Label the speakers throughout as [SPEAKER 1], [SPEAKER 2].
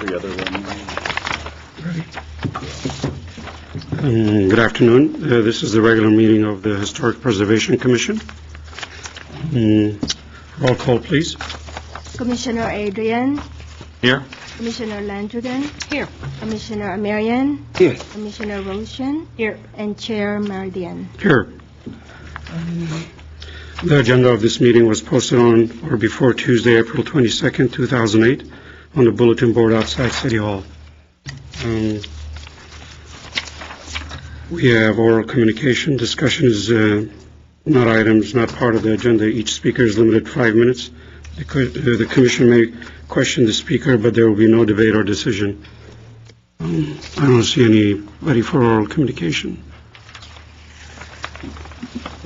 [SPEAKER 1] every other one.
[SPEAKER 2] Good afternoon. This is the regular meeting of the Historic Preservation Commission. Roll call, please.
[SPEAKER 3] Commissioner Adrian.
[SPEAKER 1] Here?
[SPEAKER 3] Commissioner Landrigan.
[SPEAKER 4] Here.
[SPEAKER 3] Commissioner Amarian.
[SPEAKER 2] Here.
[SPEAKER 3] Commissioner Roshan.
[SPEAKER 4] Here.
[SPEAKER 3] And Chair Meridian.
[SPEAKER 2] Here. The agenda of this meeting was posted on or before Tuesday, April 22nd, 2008, on the bulletin board outside City Hall. We have oral communication. Discussion is not items, not part of the agenda. Each speaker is limited to 5 minutes. The Commission may question the speaker, but there will be no debate or decision. I don't see anybody for oral communication.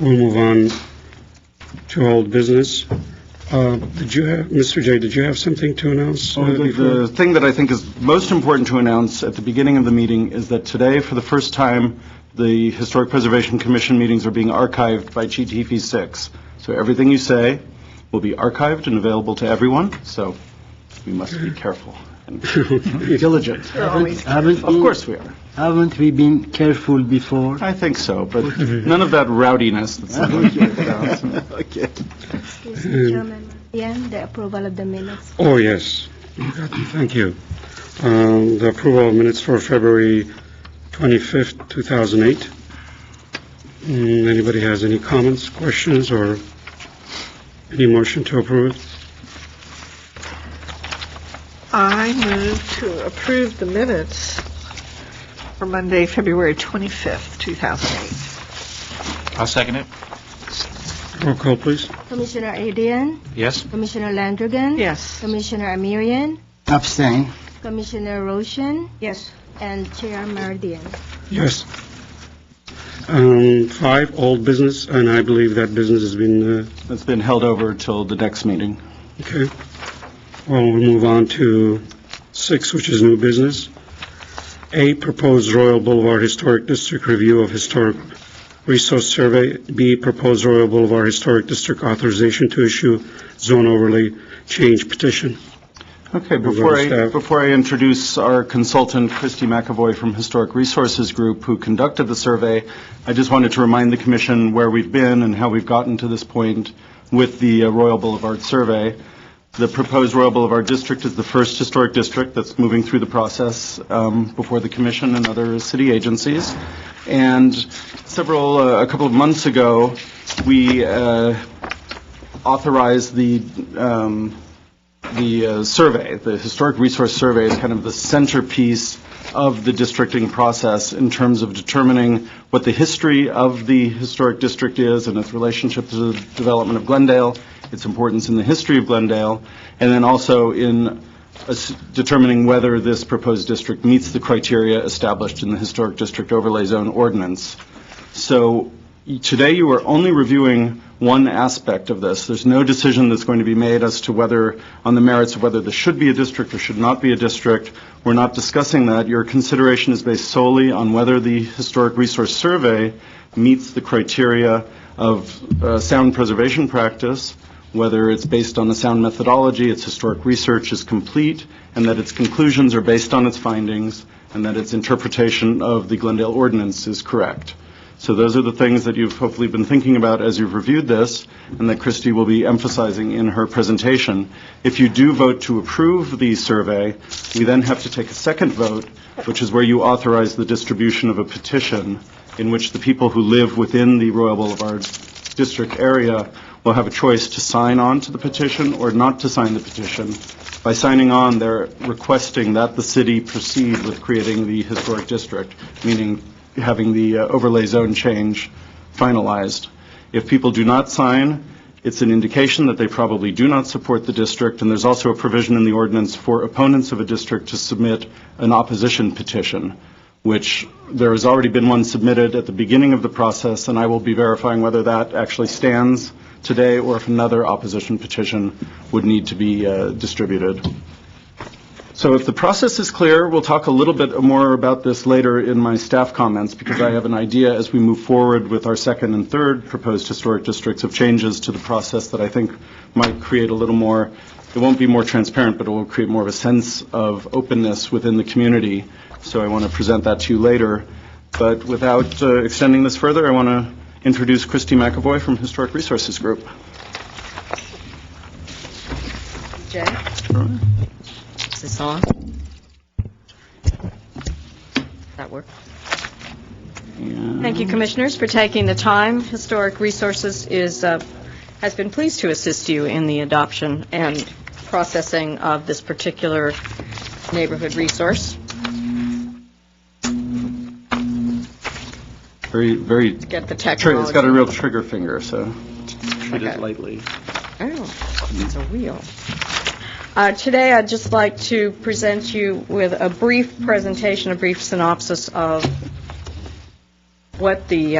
[SPEAKER 2] We'll move on to old business. Mr. J, did you have something to announce?
[SPEAKER 1] The thing that I think is most important to announce at the beginning of the meeting is that today, for the first time, the Historic Preservation Commission meetings are being archived by GTV6. So everything you say will be archived and available to everyone. So we must be careful and diligent.
[SPEAKER 5] Of
[SPEAKER 1] course we are.
[SPEAKER 5] Haven't we been careful before?
[SPEAKER 1] I think so, but none of that rowdiness that's supposed to be Okay.
[SPEAKER 3] Excuse me, Chairman Meridian, the approval of the minutes.
[SPEAKER 2] Oh, yes. Thank you. The approval of minutes for February 25th, 2008. Anybody has any comments, questions, or any motion to approve it?
[SPEAKER 4] I move to approve the minutes for Monday, February 25th, 2008.
[SPEAKER 6] I'll second it.
[SPEAKER 2] Roll call, please.
[SPEAKER 3] Commissioner Adrian.
[SPEAKER 6] Yes.
[SPEAKER 3] Commissioner Landrigan.
[SPEAKER 4] Yes.
[SPEAKER 3] Commissioner Amarian.
[SPEAKER 5] Abstain.
[SPEAKER 3] Commissioner Roshan.
[SPEAKER 4] Yes.
[SPEAKER 3] And Chair Meridian.
[SPEAKER 2] Yes. 5, old business, and I believe that business has been...
[SPEAKER 1] It's been held over till the next meeting.
[SPEAKER 2] Okay. Well, we'll move on to 6, which is new business. A, proposed Royal Boulevard Historic District review of historic resource survey. B, proposed Royal Boulevard Historic District authorization to issue zone overlay change petition.
[SPEAKER 1] Okay, before I introduce our consultant, Christy McAvoy from Historic Resources Group, who conducted the survey, I just wanted to remind the Commission where we've been and how we've gotten to this point with the Royal Boulevard survey. The proposed Royal Boulevard District is the first historic district that's moving through the process before the Commission and other city agencies. And a couple of months ago, we authorized the survey. The Historic Resource Survey is kind of the centerpiece of the districting process in terms of determining what the history of the historic district is and its relationship to the development of Glendale, its importance in the history of Glendale, and then also in determining whether this proposed district meets the criteria established in the Historic District Overlay Zone Ordinance. So today you are only reviewing one aspect of this. There's no decision that's going to be made as to whether, on the merits of whether this should be a district or should not be a district. We're not discussing that. Your consideration is based solely on whether the Historic Resource Survey meets the criteria of sound preservation practice, whether it's based on a sound methodology, its historic research is complete, and that its conclusions are based on its findings, and that its interpretation of the Glendale Ordinance is correct. So those are the things that you've hopefully been thinking about as you've reviewed this, and that Christy will be emphasizing in her presentation. If you do vote to approve the survey, we then have to take a second vote, which is where you authorize the distribution of a petition in which the people who live within the Royal Boulevard District area will have a choice to sign on to the petition or not to sign the petition. By signing on, they're requesting that the city proceed with creating the historic district, meaning having the overlay zone change finalized. If people do not sign, it's an indication that they probably do not support the district, and there's also a provision in the ordinance for opponents of a district to submit an opposition petition, which there has already been one submitted at the beginning of the process, and I will be verifying whether that actually stands today or if another opposition petition would need to be distributed. So if the process is clear, we'll talk a little bit more about this later in my staff comments, because I have an idea as we move forward with our second and third proposed historic districts of changes to the process that I think might create a little more it won't be more transparent, but it will create more of a sense of openness within the community. So I want to present that to you later. But without extending this further, I want to introduce Christy McAvoy from Historic Resources Group.
[SPEAKER 6] Jay?
[SPEAKER 1] Sure.
[SPEAKER 6] Is this on? That work? Thank you, Commissioners, for taking the time. Historic Resources has been pleased to assist you in the adoption and processing of this particular neighborhood resource.
[SPEAKER 1] Very,
[SPEAKER 6] Get the technology.
[SPEAKER 1] it's got a real trigger finger, so treat it
[SPEAKER 6] Okay.
[SPEAKER 1] lightly.
[SPEAKER 6] Oh, it's a wheel. Today, I'd just like to present you with a brief presentation, a brief synopsis of what the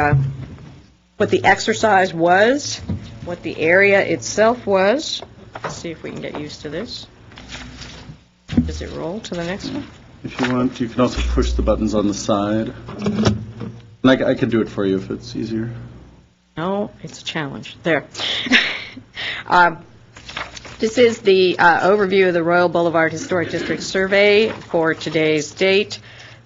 [SPEAKER 6] exercise was, what the area itself was. Let's see if we can get used to this. Does it roll to the next one?
[SPEAKER 1] If you want, you can also push the buttons on the side. And I can do it for you if it's easier.
[SPEAKER 6] No, it's a challenge. There. This is the overview of the Royal Boulevard Historic District Survey for today's date.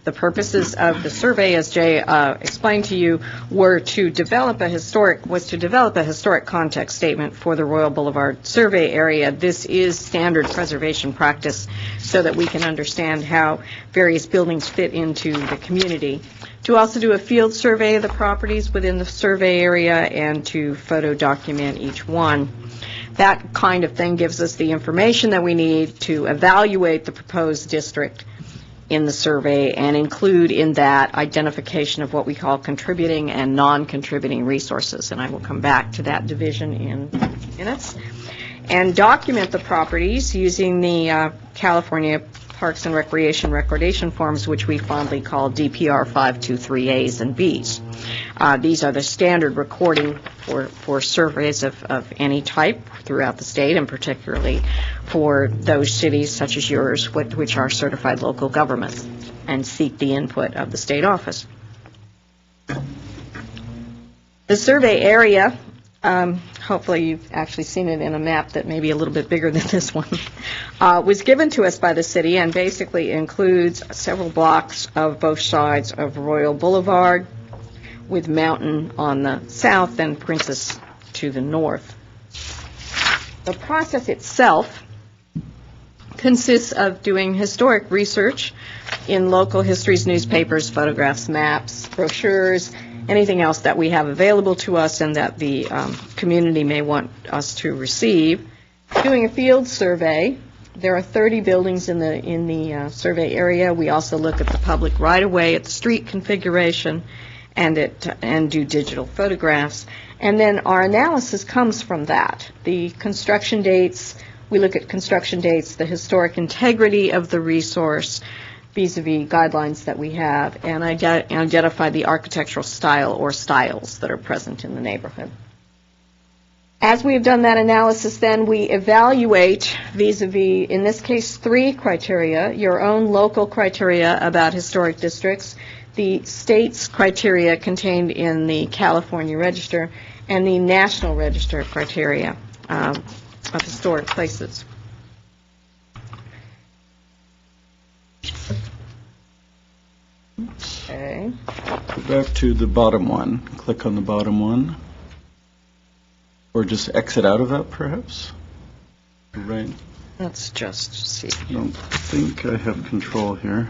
[SPEAKER 6] The purposes of the survey, as Jay explained to you, was to develop a historic context statement for the Royal Boulevard survey area. This is standard preservation practice so that we can understand how various buildings fit into the community. To also do a field survey of the properties within the survey area and to photo document each one. That kind of thing gives us the information that we need to evaluate the proposed district in the survey and include in that identification of what we call contributing and non-contributing resources. And I will come back to that division in minutes. And document the properties using the California Parks and Recreation recordation forms, which we fondly call DPR 523As and Bs. These are the standard recording for surveys of any type throughout the state, and particularly for those cities such as yours, which are certified local governments and seek the input of the state office. The survey area, hopefully you've actually seen it in a map that may be a little bit bigger than this one, was given to us by the city and basically includes several blocks of both sides of Royal Boulevard, with Mountain on the south and Princess to the north. The process itself consists of doing historic research in local histories, newspapers, photographs, maps, brochures, anything else that we have available to us and that the community may want us to receive. Doing a field survey. There are 30 buildings in the survey area. We also look at the public right-of-way, at the street configuration, and do digital photographs. And then our analysis comes from that. The construction dates, we look at construction dates, the historic integrity of the resource vis-a-vis guidelines that we have, and identify the architectural style or styles that are present in the neighborhood. As we have done that analysis, then we evaluate vis-a-vis, in this case, 3 criteria: your own local criteria about historic districts, the state's criteria contained in the California Register, and the National Register criteria of historic places. Okay.
[SPEAKER 1] Go back to the bottom one. Click on the bottom one. Or just exit out of that, perhaps? Right.
[SPEAKER 6] Let's just see.
[SPEAKER 1] I don't think I have control here.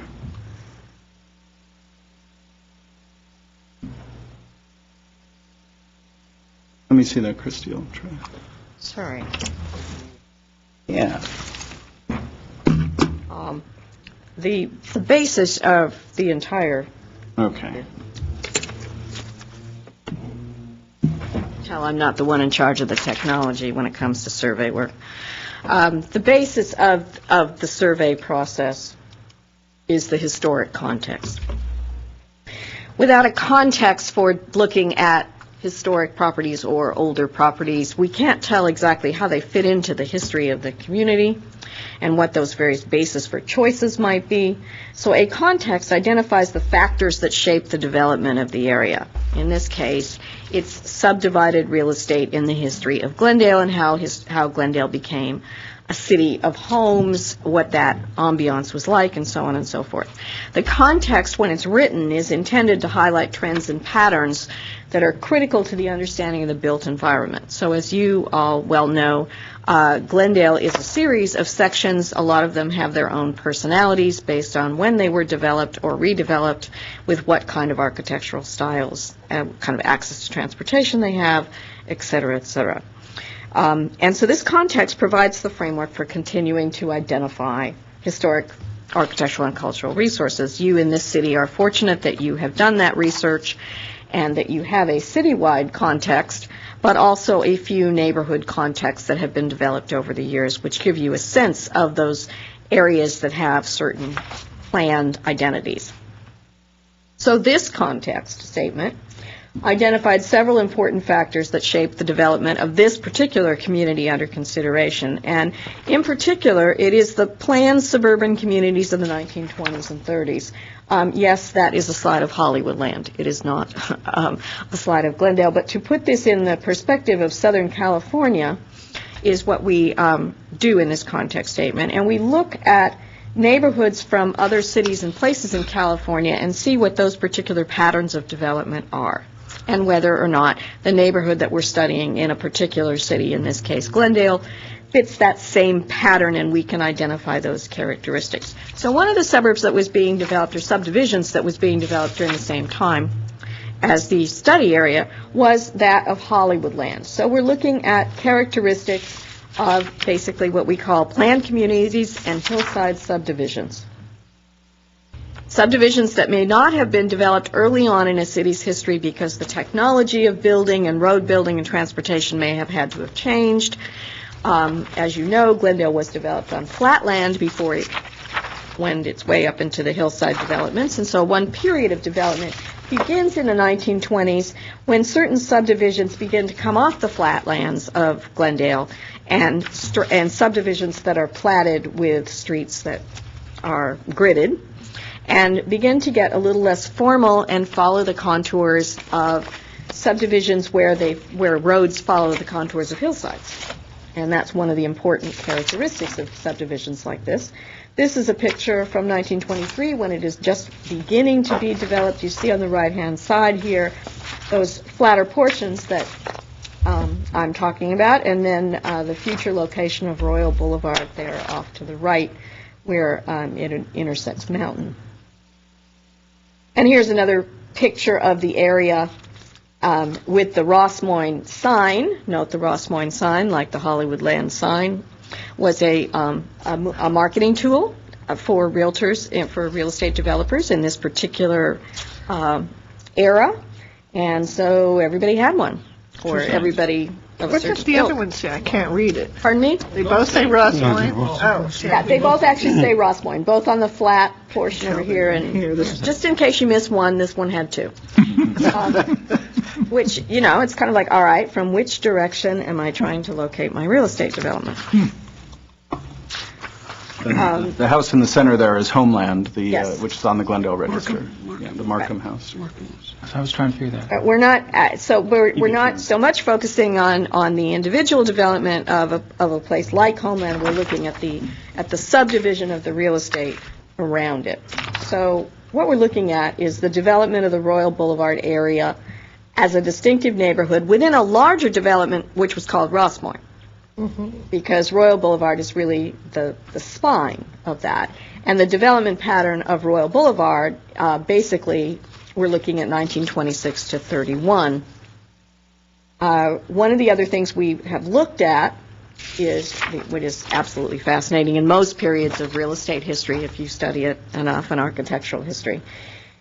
[SPEAKER 1] Let me see that, Christy. I'll try.
[SPEAKER 6] Sorry.
[SPEAKER 1] Yeah.
[SPEAKER 6] The basis of the entire,
[SPEAKER 1] Okay.
[SPEAKER 6] tell I'm not the one in charge of the technology when it comes to survey work. The basis of the survey process is the historic context. Without a context for looking at historic properties or older properties, we can't tell exactly how they fit into the history of the community and what those various bases for choices might be. So a context identifies the factors that shape the development of the area. In this case, it's subdivided real estate in the history of Glendale and how Glendale became a city of homes, what that ambiance was like, and so on and so forth. The context, when it's written, is intended to highlight trends and patterns that are critical to the understanding of the built environment. So as you all well know, Glendale is a series of sections. A lot of them have their own personalities based on when they were developed or redeveloped, with what kind of architectural styles, kind of access to transportation they have, et cetera, et cetera. And so this context provides the framework for continuing to identify historic architectural and cultural resources. You in this city are fortunate that you have done that research and that you have a citywide context, but also a few neighborhood contexts that have been developed over the years, which give you a sense of those areas that have certain planned identities. So this context statement identified several important factors that shaped the development of this particular community under consideration. And in particular, it is the planned suburban communities of the 1920s and 30s. Yes, that is a slide of Hollywoodland. It is not a slide of Glendale. But to put this in the perspective of Southern California is what we do in this context statement. And we look at neighborhoods from other cities and places in California and see what those particular patterns of development are, and whether or not the neighborhood that we're studying in a particular city, in this case Glendale, fits that same pattern, and we can identify those characteristics. So one of the suburbs that was being developed, or subdivisions that was being developed during the same time as the study area, was that of Hollywoodland. So we're looking at characteristics of basically what we call planned communities and hillside subdivisions. Subdivisions that may not have been developed early on in a city's history because the technology of building and road building and transportation may have had to have changed. As you know, Glendale was developed on flat land before it went its way up into the hillside developments. And so one period of development begins in the 1920s when certain subdivisions begin to come off the flatlands of Glendale, and subdivisions that are platted with streets that are gridded, and begin to get a little less formal and follow the contours of subdivisions where roads follow the contours of hillsides. And that's one of the important characteristics of subdivisions like this. This is a picture from 1923 when it is just beginning to be developed. You see on the right-hand side here those flatter portions that I'm talking about, and then the future location of Royal Boulevard there off to the right where it intersects Mountain. And here's another picture of the area with the Ross Moyne sign. Note the Ross Moyne sign, like the Hollywoodland sign, was a marketing tool for realtors and for real estate developers in this particular era. And so everybody had one, or everybody of a
[SPEAKER 4] What
[SPEAKER 6] certain
[SPEAKER 4] does the
[SPEAKER 6] ilk.
[SPEAKER 4] other one say? I can't read it.
[SPEAKER 6] Pardon me?
[SPEAKER 4] They both say Ross Moyne? Oh,
[SPEAKER 6] Yeah, they both actually say Ross Moyne, both on the flat portion over here, and
[SPEAKER 4] Here, this is-
[SPEAKER 6] just in case you missed one, this one had two. Which, you know, it's kind of like, all right, from which direction am I trying to locate my real estate development?
[SPEAKER 1] The house in the center there is Homeland,
[SPEAKER 6] Yes.
[SPEAKER 1] which is on the Glendale Register. Yeah, the Markham House.
[SPEAKER 7] So I was trying to figure that out.
[SPEAKER 6] We're not so much focusing on the individual development of a place like Homeland. We're looking at the subdivision of the real estate around it. So what we're looking at is the development of the Royal Boulevard area as a distinctive neighborhood within a larger development which was called Ross Moyne. Because Royal Boulevard is really the spine of that. And the development pattern of Royal Boulevard, basically, we're looking at 1926 to 31. One of the other things we have looked at is, what is absolutely fascinating in most periods of real estate history, if you study it enough in architectural history,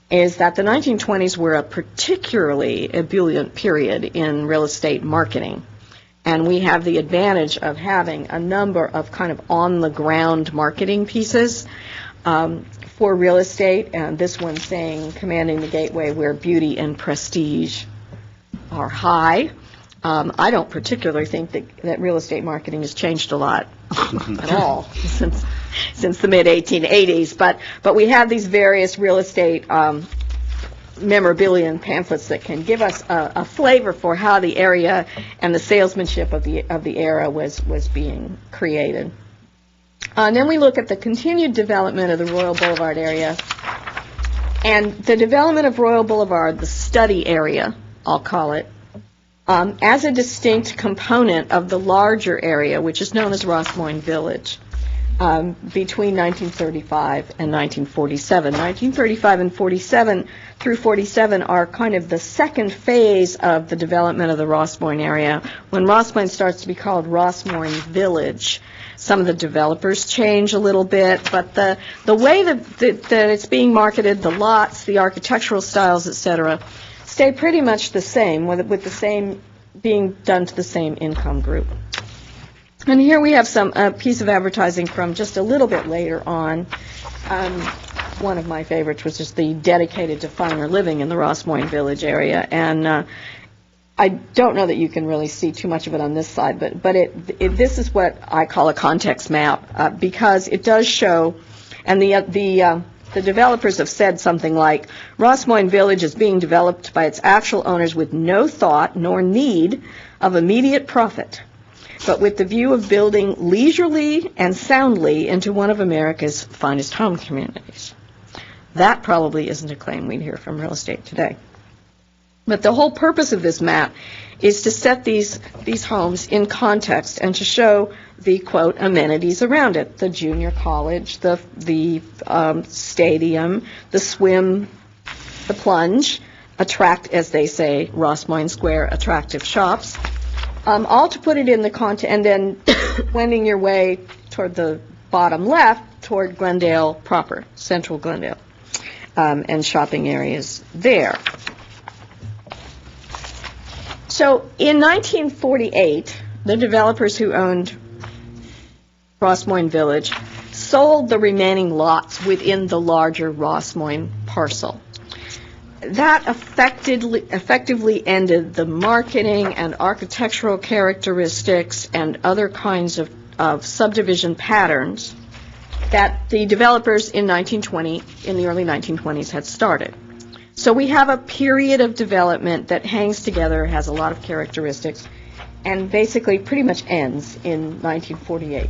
[SPEAKER 6] is that the 1920s were a particularly ebullient period in real estate marketing. And we have the advantage of having a number of kind of on-the-ground marketing pieces for real estate. And this one saying, commanding the gateway where beauty and prestige are high. I don't particularly think that real estate marketing has changed a lot at all since the mid-1880s. But we have these various real estate memorabilia and pamphlets that can give us a flavor for how the area and the salesmanship of the era was being created. And then we look at the continued development of the Royal Boulevard area. And the development of Royal Boulevard, the study area, I'll call it, as a distinct component of the larger area, which is known as Ross Moyne Village, between 1935 and 1947. 1935 and 47 through 47 are kind of the second phase of the development of the Ross Moyne area, when Ross Moyne starts to be called Ross Moyne Village. Some of the developers change a little bit, but the way that it's being marketed, the lots, the architectural styles, etc., stay pretty much the same, with the same being done to the same income group. And here we have a piece of advertising from just a little bit later on. One of my favorites was just the dedicated to finer living in the Ross Moyne Village area, and I don't know that you can really see too much of it on this side, but this is what I call a context map, because it does show, and the developers have said something like, Ross Moyne Village is being developed by its actual owners with no thought nor need of immediate profit, but with the view of building leisurely and soundly into one of America's finest home communities. That probably isn't a claim we'd hear from real estate today. But the whole purpose of this map is to set these homes in context and to show the, quote, amenities around it: the junior college, the stadium, the swim, the plunge, as they say, Ross Moyne Square, attractive shops, all to put it in the context, and then wending your way toward the bottom left, toward Glendale proper, central Glendale, and shopping areas there. So in 1948, the developers who owned Ross Moyne Village sold the remaining lots within the larger Ross Moyne parcel. That effectively ended the marketing and architectural characteristics and other kinds of subdivision patterns that the developers in the early 1920s had started. So we have a period of development that hangs together, has a lot of characteristics, and basically pretty much ends in 1948.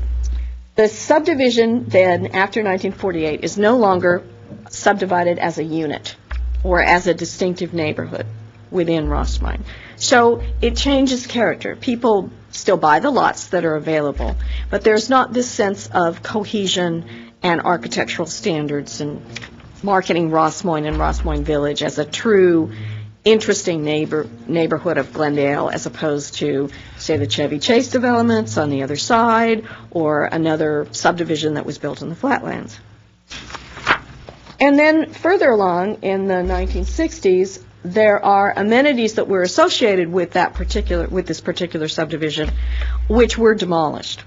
[SPEAKER 6] The subdivision then, after 1948, is no longer subdivided as a unit or as a distinctive neighborhood within Ross Moyne. So it changes character. People still buy the lots that are available, but there's not this sense of cohesion and architectural standards and marketing Ross Moyne and Ross Moyne Village as a true, interesting neighborhood of Glendale, as opposed to, say, the Chevy Chase developments on the other side, or another subdivision that was built in the flatlands. And then further along in the 1960s, there are amenities that were associated with this particular subdivision, which were demolished.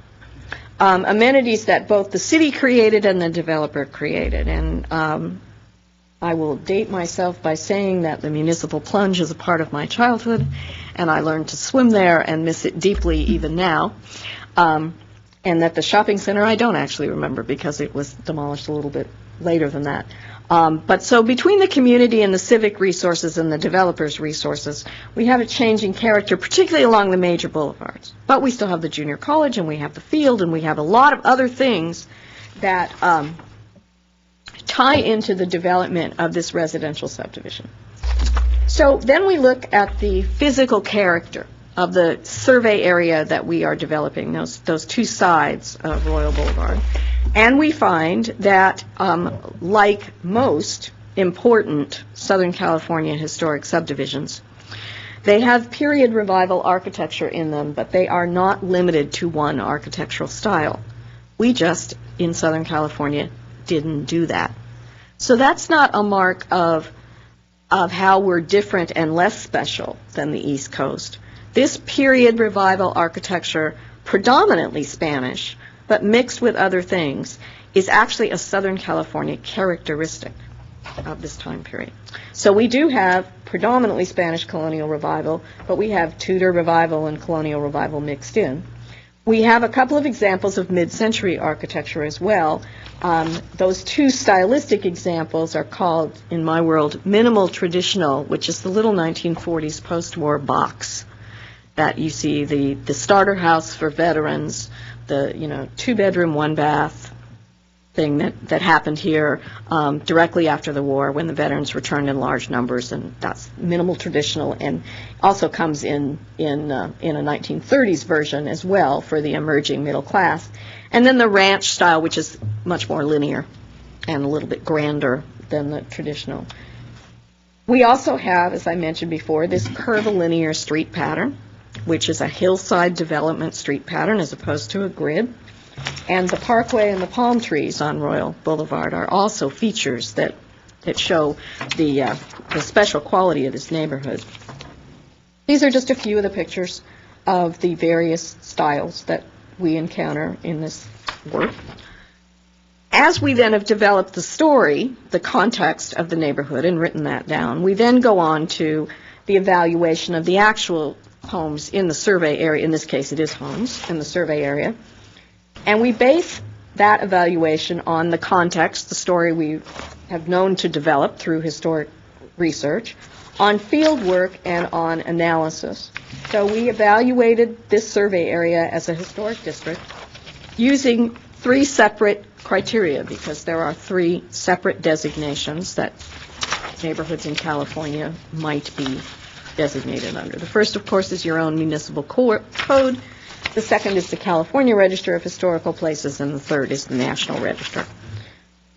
[SPEAKER 6] Amenities that both the city created and the developer created. And I will date myself by saying that the municipal plunge is a part of my childhood, and I learned to swim there and miss it deeply even now. And that the shopping center I don't actually remember, because it was demolished a little bit later than that. But so between the community and the civic resources and the developers' resources, we have a changing character, particularly along the major boulevards. But we still have the junior college, and we have the field, and we have a lot of other things that tie into the development of this residential subdivision. So then we look at the physical character of the survey area that we are developing, those two sides of Royal Boulevard. And we find that, like most important Southern California historic subdivisions, they have period revival architecture in them, but they are not limited to one architectural style. We just, in Southern California, didn't do that. So that's not a mark of how we're different and less special than the East Coast. This period revival architecture, predominantly Spanish, but mixed with other things, is actually a Southern California characteristic of this time period. So we do have predominantly Spanish colonial revival, but we have Tudor revival and colonial revival mixed in. We have a couple of examples of mid-century architecture as well. Those two stylistic examples are called, in my world, minimal traditional, which is the little 1940s post-war box that you see, the starter house for veterans, the two-bedroom, one-bath thing that happened here directly after the war when the veterans returned in large numbers, and that's minimal traditional, and also comes in a 1930s version as well for the emerging middle class. And then the ranch style, which is much more linear and a little bit grander than the traditional. We also have, as I mentioned before, this curvilinear street pattern, which is a hillside development street pattern as opposed to a grid. And the parkway and the palm trees on Royal Boulevard are also features that show the special quality of this neighborhood. These are just a few of the pictures of the various styles that we encounter in this work. As we then have developed the story, the context of the neighborhood, and written that down, we then go on to the evaluation of the actual homes in the survey area. In this case, it is homes in the survey area. And we base that evaluation on the context, the story we have known to develop through historic research, on field work, and on analysis. So we evaluated this survey area as a historic district using 3 separate criteria, because there are 3 separate designations that neighborhoods in California might be designated under. The first, of course, is your own municipal code. The second is the California Register of Historical Places, and the third is the National Register of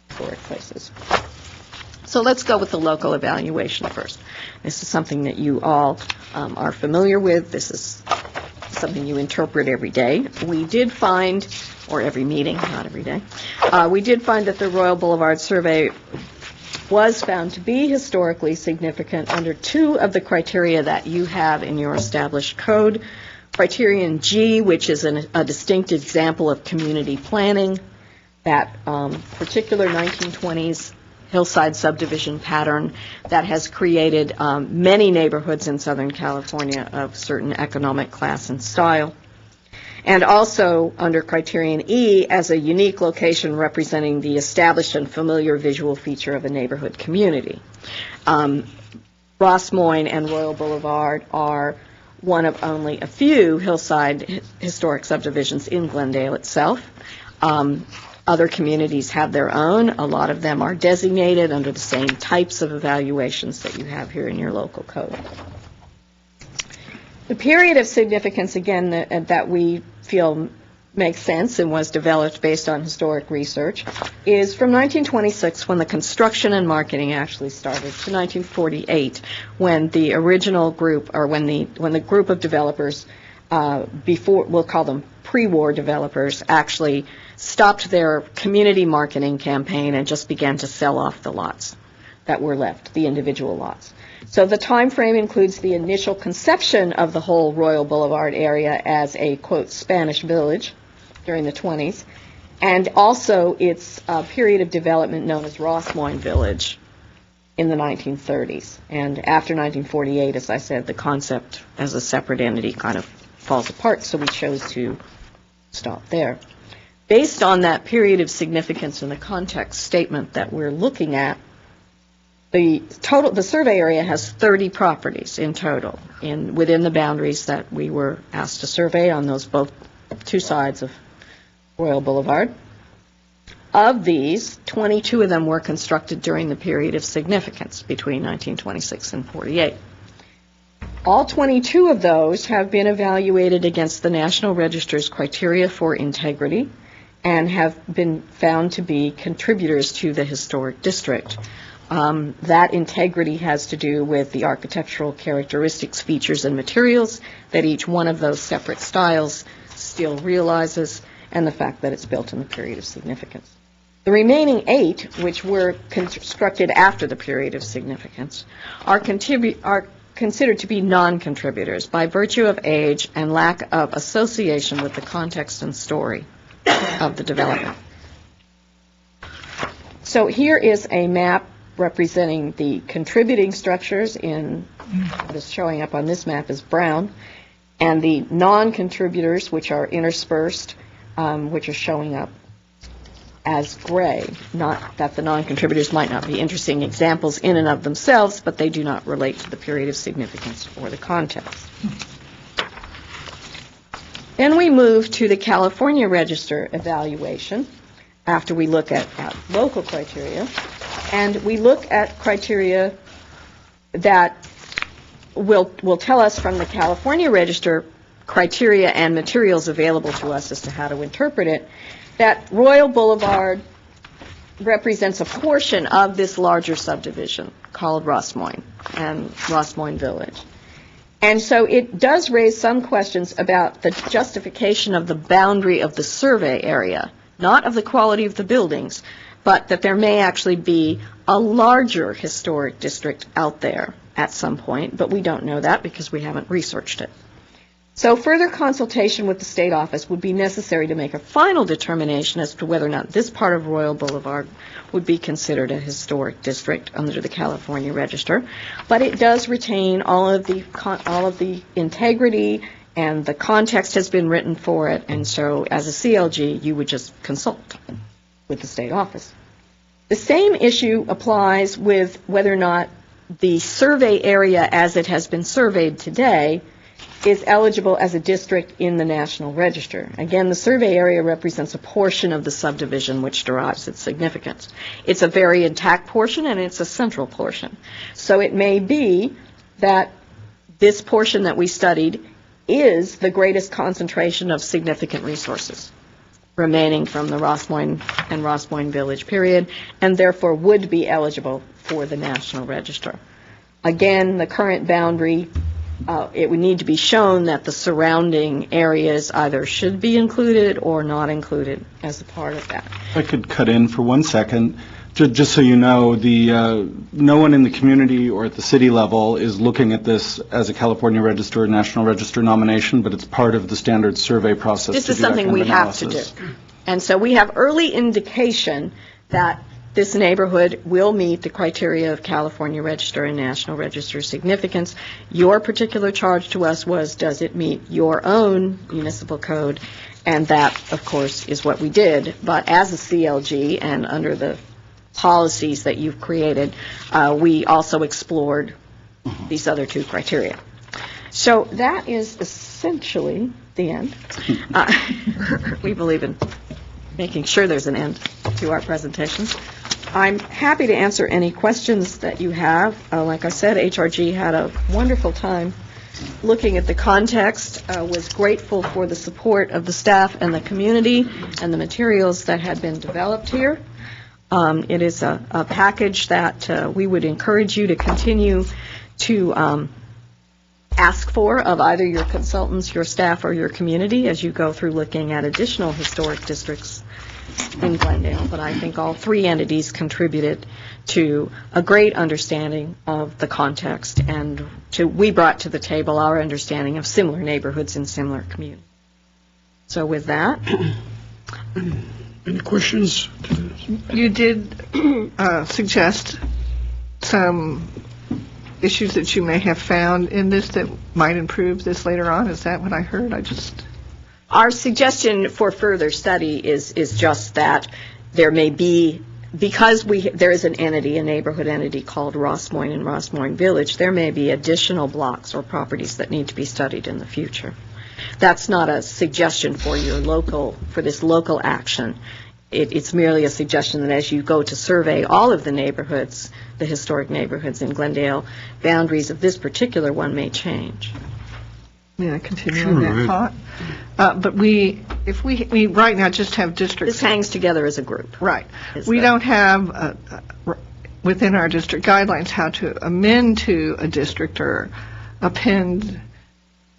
[SPEAKER 6] Historic Places. So let's go with the local evaluation first. This is something that you all are familiar with. This is something you interpret every day. We did find, or every meeting, not every day, we did find that the Royal Boulevard survey was found to be historically significant under 2 of the criteria that you have in your established code. Criterion G, which is a distinct example of community planning, that particular 1920s hillside subdivision pattern that has created many neighborhoods in Southern California of certain economic class and style. And also under Criterion E as a unique location representing the established and familiar visual feature of a neighborhood community. Ross Moyne and Royal Boulevard are one of only a few hillside historic subdivisions in Glendale itself. Other communities have their own. A lot of them are designated under the same types of evaluations that you have here in your local code. The period of significance, again, that we feel makes sense and was developed based on historic research is from 1926, when the construction and marketing actually started, to 1948, when the original group, or when the group of developers, before, we'll call them pre-war developers, actually stopped their community marketing campaign and just began to sell off the lots that were left, the individual lots. So the time frame includes the initial conception of the whole Royal Boulevard area as a, quote, Spanish village during the 20s, and also its period of development known as Ross Moyne Village in the 1930s. And after 1948, as I said, the concept as a separate entity kind of falls apart, so we chose to stop there. Based on that period of significance in the context statement that we're looking at, the survey area has 30 properties in total within the boundaries that we were asked to survey on those both 2 sides of Royal Boulevard. Of these, 22 of them were constructed during the period of significance between 1926 and 48. All 22 of those have been evaluated against the National Register's criteria for integrity and have been found to be contributors to the historic district. That integrity has to do with the architectural characteristics, features, and materials that each one of those separate styles still realizes, and the fact that it's built in the period of significance. The remaining 8, which were constructed after the period of significance, are considered to be non-contributors by virtue of age and lack of association with the context and story of the development. So here is a map representing the contributing structures in, this showing up on this map is brown, and the non-contributors, which are interspersed, which are showing up as gray. Not that the non-contributors might not be interesting examples in and of themselves, but they do not relate to the period of significance or the context. Then we move to the California Register evaluation after we look at local criteria. And we look at criteria that will tell us from the California Register criteria and materials available to us as to how to interpret it, that Royal Boulevard represents a portion of this larger subdivision called Ross Moyne and Ross Moyne Village. And so it does raise some questions about the justification of the boundary of the survey area, not of the quality of the buildings, but that there may actually be a larger historic district out there at some point, but we don't know that because we haven't researched it. So further consultation with the state office would be necessary to make a final determination as to whether or not this part of Royal Boulevard would be considered a historic district under the California Register. But it does retain all of the integrity, and the context has been written for it, and so as a CLG, you would just consult with the state office. The same issue applies with whether or not the survey area as it has been surveyed today is eligible as a district in the National Register. Again, the survey area represents a portion of the subdivision which derives its significance. It's a very intact portion, and it's a central portion. So it may be that this portion that we studied is the greatest concentration of significant resources remaining from the Ross Moyne and Ross Moyne Village period, and therefore would be eligible for the National Register. Again, the current boundary, it would need to be shown that the surrounding areas either should be included or not included as a part of that.
[SPEAKER 1] If I could cut in for 1 second, just so you know, no one in the community or at the city level is looking at this as a California Register or National Register nomination, but it's part of the standard survey process.
[SPEAKER 6] This is something we have to do. And so we have early indication that this neighborhood will meet the criteria of California Register and National Register significance. Your particular charge to us was, does it meet your own municipal code? And that, of course, is what we did. But as a CLG and under the policies that you've created, we also explored these other two criteria. So that is essentially the end. We believe in making sure there's an end to our presentations. I'm happy to answer any questions that you have. Like I said, HRG had a wonderful time looking at the context, was grateful for the support of the staff and the community and the materials that had been developed here. It is a package that we would encourage you to continue to ask for of either your consultants, your staff, or your community as you go through looking at additional historic districts in Glendale. But I think all three entities contributed to a great understanding of the context, and we brought to the table our understanding of similar neighborhoods in similar communities. So with that,
[SPEAKER 2] Any questions?
[SPEAKER 4] You did suggest some issues that you may have found in this that might improve this later on. Is that what I heard?
[SPEAKER 6] our suggestion for further study is just that there may be, because there is an entity, a neighborhood entity called Ross Moyne and Ross Moyne Village, there may be additional blocks or properties that need to be studied in the future. That's not a suggestion for this local action. It's merely a suggestion that as you go to survey all of the neighborhoods, the historic neighborhoods in Glendale, boundaries of this particular one may change.
[SPEAKER 4] May I continue on that thought? But if we right now just have districts.
[SPEAKER 6] This hangs together as a group.
[SPEAKER 4] Right. We don't have within our district guidelines how to amend to a district or append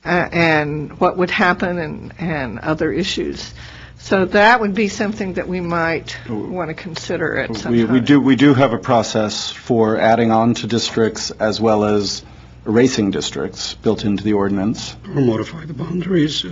[SPEAKER 4] and what would happen and other issues. So that would be something that we might want to consider at some time.
[SPEAKER 1] We do have a process for adding on to districts as well as erasing districts built into the ordinance.
[SPEAKER 2] Or modify the boundaries.
[SPEAKER 1] To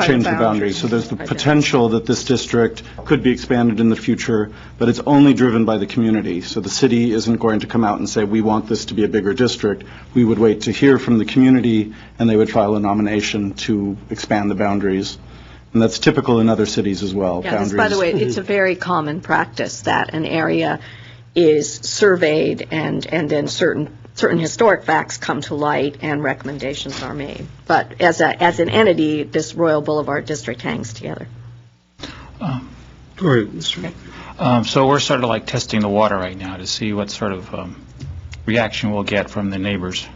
[SPEAKER 1] change the boundaries. So there's the potential that this district could be expanded in the future, but it's only driven by the community. So the city isn't going to come out and say, we want this to be a bigger district. We would wait to hear from the community, and they would file a nomination to expand the boundaries. And that's typical in other cities as well.
[SPEAKER 6] Yeah, by the way, it's a very common practice that an area is surveyed and then certain certain historic facts come to light and recommendations are made. But as an entity, this Royal Boulevard district hangs together.
[SPEAKER 2] Go ahead, Mr.
[SPEAKER 7] So we're sort of like testing the water right now to see what sort of reaction we'll get from the neighbors,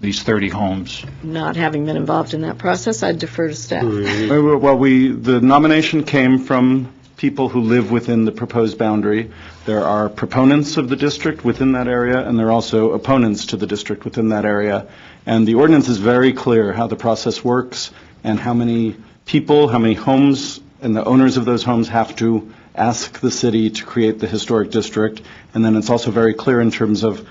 [SPEAKER 7] these 30 homes.
[SPEAKER 6] Not having been involved in that process, I'd defer to staff.
[SPEAKER 1] Well, the nomination came from people who live within the proposed boundary. There are proponents of the district within that area, and there are also opponents to the district within that area. And the ordinance is very clear how the process works and how many people, how many homes, and the owners of those homes have to ask the city to create the historic district. And then it's also very clear in terms of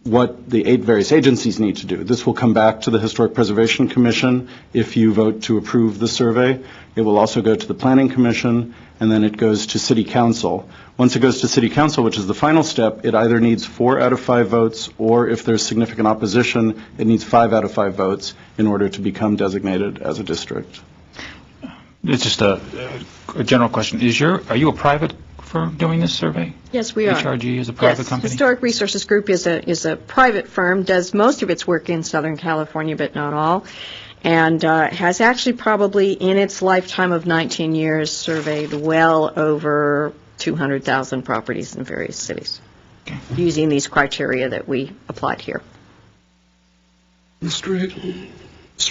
[SPEAKER 1] what the 8 various agencies need to do. This will come back to the Historic Preservation Commission if you vote to approve the survey. It will also go to the Planning Commission, and then it goes to City Council. Once it goes to City Council, which is the final step, it either needs 4 out of 5 votes, or if there's significant opposition, it needs 5 out of 5 votes in order to become designated as a district.
[SPEAKER 7] It's just a general question. Are you a private firm doing this survey?
[SPEAKER 6] Yes, we are.
[SPEAKER 7] HRG is a private
[SPEAKER 6] Yes,
[SPEAKER 7] company?
[SPEAKER 6] Historic Resources Group is a private firm, does most of its work in Southern California, but not all, and has actually probably in its lifetime of 19 years surveyed well over 200,000 properties in various cities, using these criteria that we applied here.
[SPEAKER 2] Mr.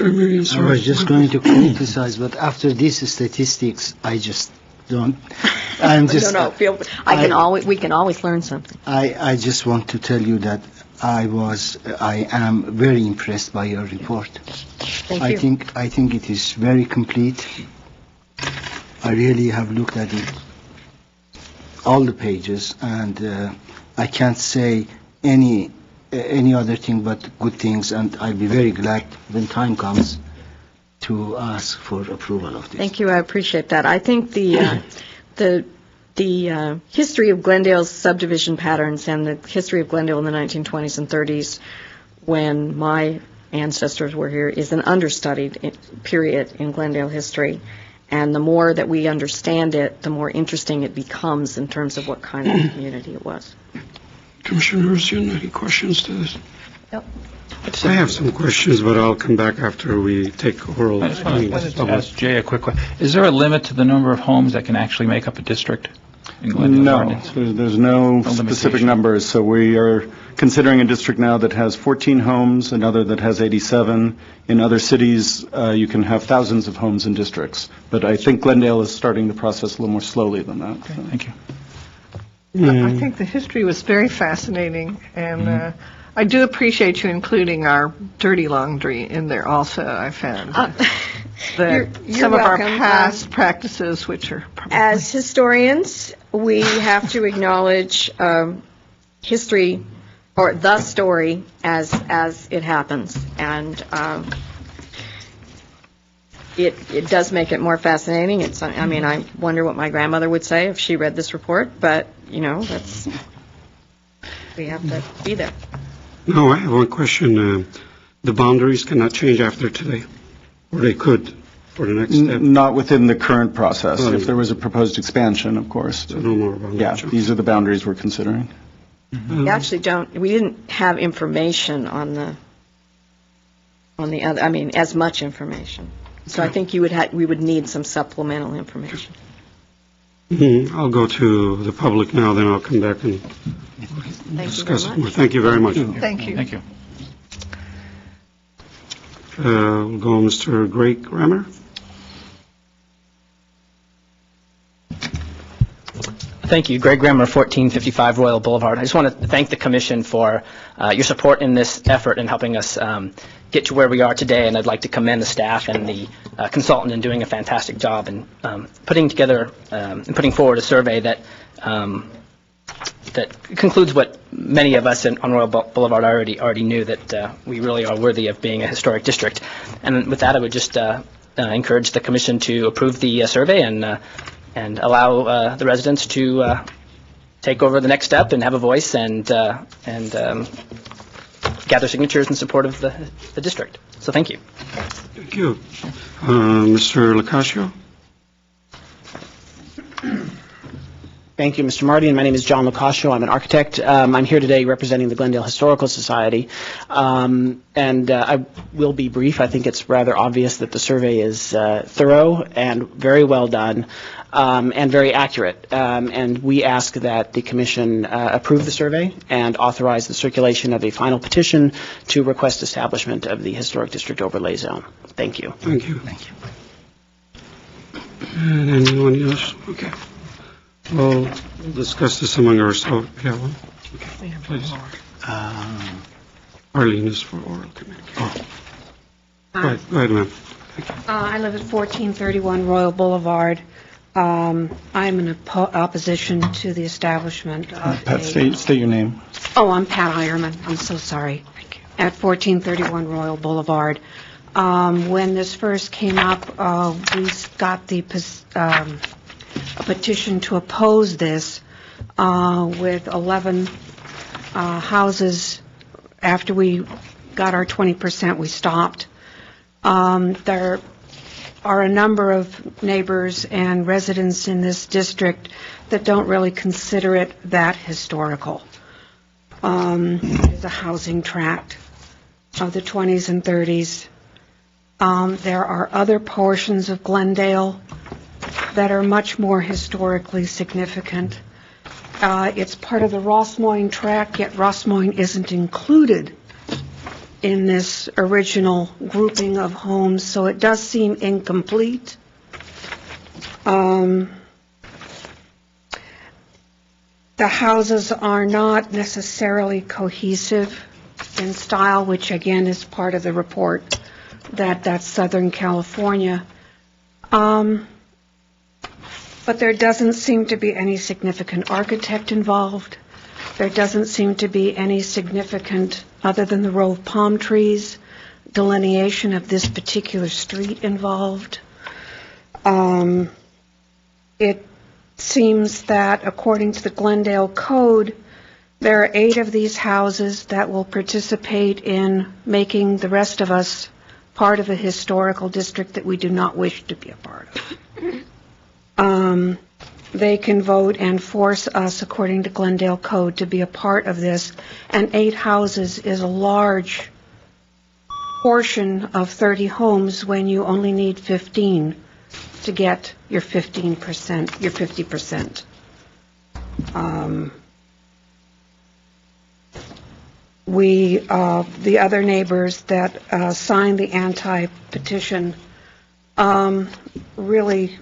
[SPEAKER 2] Miriam,
[SPEAKER 5] I
[SPEAKER 2] sorry.
[SPEAKER 5] was just going to criticize, but after these statistics, I just don't. I'm just.
[SPEAKER 6] No, we can always learn something.
[SPEAKER 5] I just want to tell you that I am very impressed by your report.
[SPEAKER 6] Thank you.
[SPEAKER 5] I think it is very complete. I really have looked at it, all the pages, and I can't say any other thing but good things, and I'll be very glad when time comes to ask for approval of this.
[SPEAKER 6] Thank you. I appreciate that. I think the history of Glendale's subdivision patterns and the history of Glendale in the 1920s and 30s, when my ancestors were here, is an understudied period in Glendale history. And the more that we understand it, the more interesting it becomes in terms of what kind of community it was.
[SPEAKER 2] Commissioner Urson, any questions to this?
[SPEAKER 6] Yep.
[SPEAKER 2] I have some questions, but I'll come back after we take oral.
[SPEAKER 7] I just wanted to ask Jay a quick question. Is there a limit to the number of homes that can actually make up a district in Glendale?
[SPEAKER 1] No,
[SPEAKER 7] ordinance?
[SPEAKER 1] there's no specific
[SPEAKER 7] limitation.
[SPEAKER 1] numbers. So we are considering a district now that has 14 homes, another that has 87. In other cities, you can have thousands of homes in districts. But I think Glendale is starting the process a little more slowly than that.
[SPEAKER 7] Okay, thank you.
[SPEAKER 4] I think the history was very fascinating, and I do appreciate you including our dirty laundry in there also, I found.
[SPEAKER 6] You're
[SPEAKER 4] Some of our
[SPEAKER 6] welcome.
[SPEAKER 4] past practices, which are probably...
[SPEAKER 6] As historians, we have to acknowledge history, or the story, as it happens. And it does make it more fascinating. I wonder what my grandmother would say if she read this report, but, we have to be there.
[SPEAKER 2] No, I have one question. The boundaries cannot change after today, or they could for the next step?
[SPEAKER 1] Not within the current process. If there was a proposed expansion, of course.
[SPEAKER 2] So no more boundaries.
[SPEAKER 1] Yeah, these are the boundaries we're considering.
[SPEAKER 6] We actually we didn't have information on the other, as much information. So I think we would need some supplemental information.
[SPEAKER 2] I'll go to the public now, then I'll come back and discuss it more. Thank you very much.
[SPEAKER 4] Thank you.
[SPEAKER 7] Thank you.
[SPEAKER 2] We'll go Mr. Greg Rammer.
[SPEAKER 8] Thank you. Greg Grammer, 1455 Royal Boulevard. I just want to thank the Commission for your support in this effort in helping us get to where we are today, and I'd like to commend the staff and the consultant in doing a fantastic job in putting together and putting forward a survey that concludes what many of us on Royal Boulevard already knew, that we really are worthy of being a historic district. And with that, I would just encourage the Commission to approve the survey and allow the residents to take over the next step and have a voice and gather signatures in support of the district. So thank you.
[SPEAKER 2] Thank you. Mr. Locascio?
[SPEAKER 9] Thank you, Mr. Marty, and my name is John Locascio. I'm an architect. I'm here today representing the Glendale Historical Society, and I will be brief. I think it's rather obvious that the survey is thorough and very well done and very accurate, and we ask that the Commission approve the survey and authorize the circulation of a final petition to request establishment of the Historic District Overlay Zone. Thank you.
[SPEAKER 2] Thank you. Thank you. And anyone else? Okay. We'll discuss this among ourselves. Yeah, well, okay, please. Arlene is for oral communication. Go ahead, ma'am.
[SPEAKER 10] I live at 1431 Royal Boulevard. I'm in opposition to the establishment of
[SPEAKER 1] Pat, state your name.
[SPEAKER 10] Oh, I'm Pat Ironman. I'm so sorry. Thank you. At 1431 Royal Boulevard. When this first came up, we got the a petition to oppose this with 11 houses. After we got our 20%, we stopped. There are a number of neighbors and residents in this district that don't really consider it that historical. It's a housing tract of the 20s and 30s. There are other portions of Glendale that are much more historically significant. It's part of the Ross Moyne tract, yet Ross Moyne isn't included in this original grouping of homes, so it does seem incomplete. The houses are not necessarily cohesive in style, which again is part of the report that's Southern California. But there doesn't seem to be any significant architect involved. There doesn't seem to be any significant, other than the row of palm trees, delineation of this particular street involved. It seems that according to the Glendale Code, there are 8 of these houses that will participate in making the rest of us part of a historical district that we do not wish to be a part of. They can vote and force us, according to Glendale Code, to be a part of this, and 8 houses is a large portion of 30 homes when you only need 15 to get your 15%, your 50%. The other neighbors that signed the anti-petition really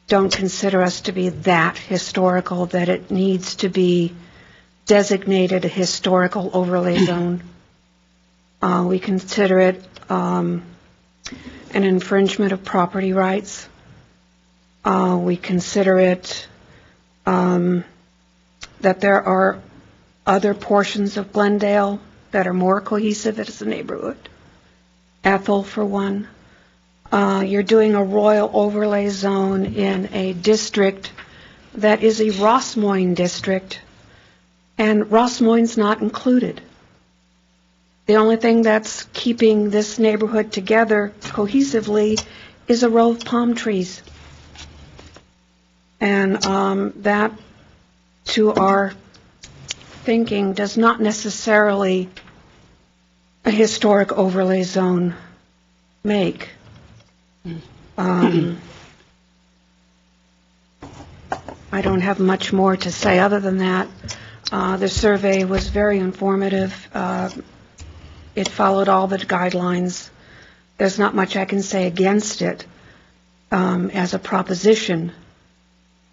[SPEAKER 10] don't consider us to be that historical that it needs to be designated a historical overlay zone. We consider it an infringement of property rights. We consider it that there are other portions of Glendale that are more cohesive as a neighborhood. Ethel, for one. You're doing a royal overlay zone in a district that is a Ross Moyne district, and Ross Moyne's not included. The only thing that's keeping this neighborhood together cohesively is a row of palm trees. And that, to our thinking, does not necessarily a historic overlay zone make. I don't have much more to say other than that. The survey was very informative. It followed all the guidelines. There's not much I can say against it as a proposition,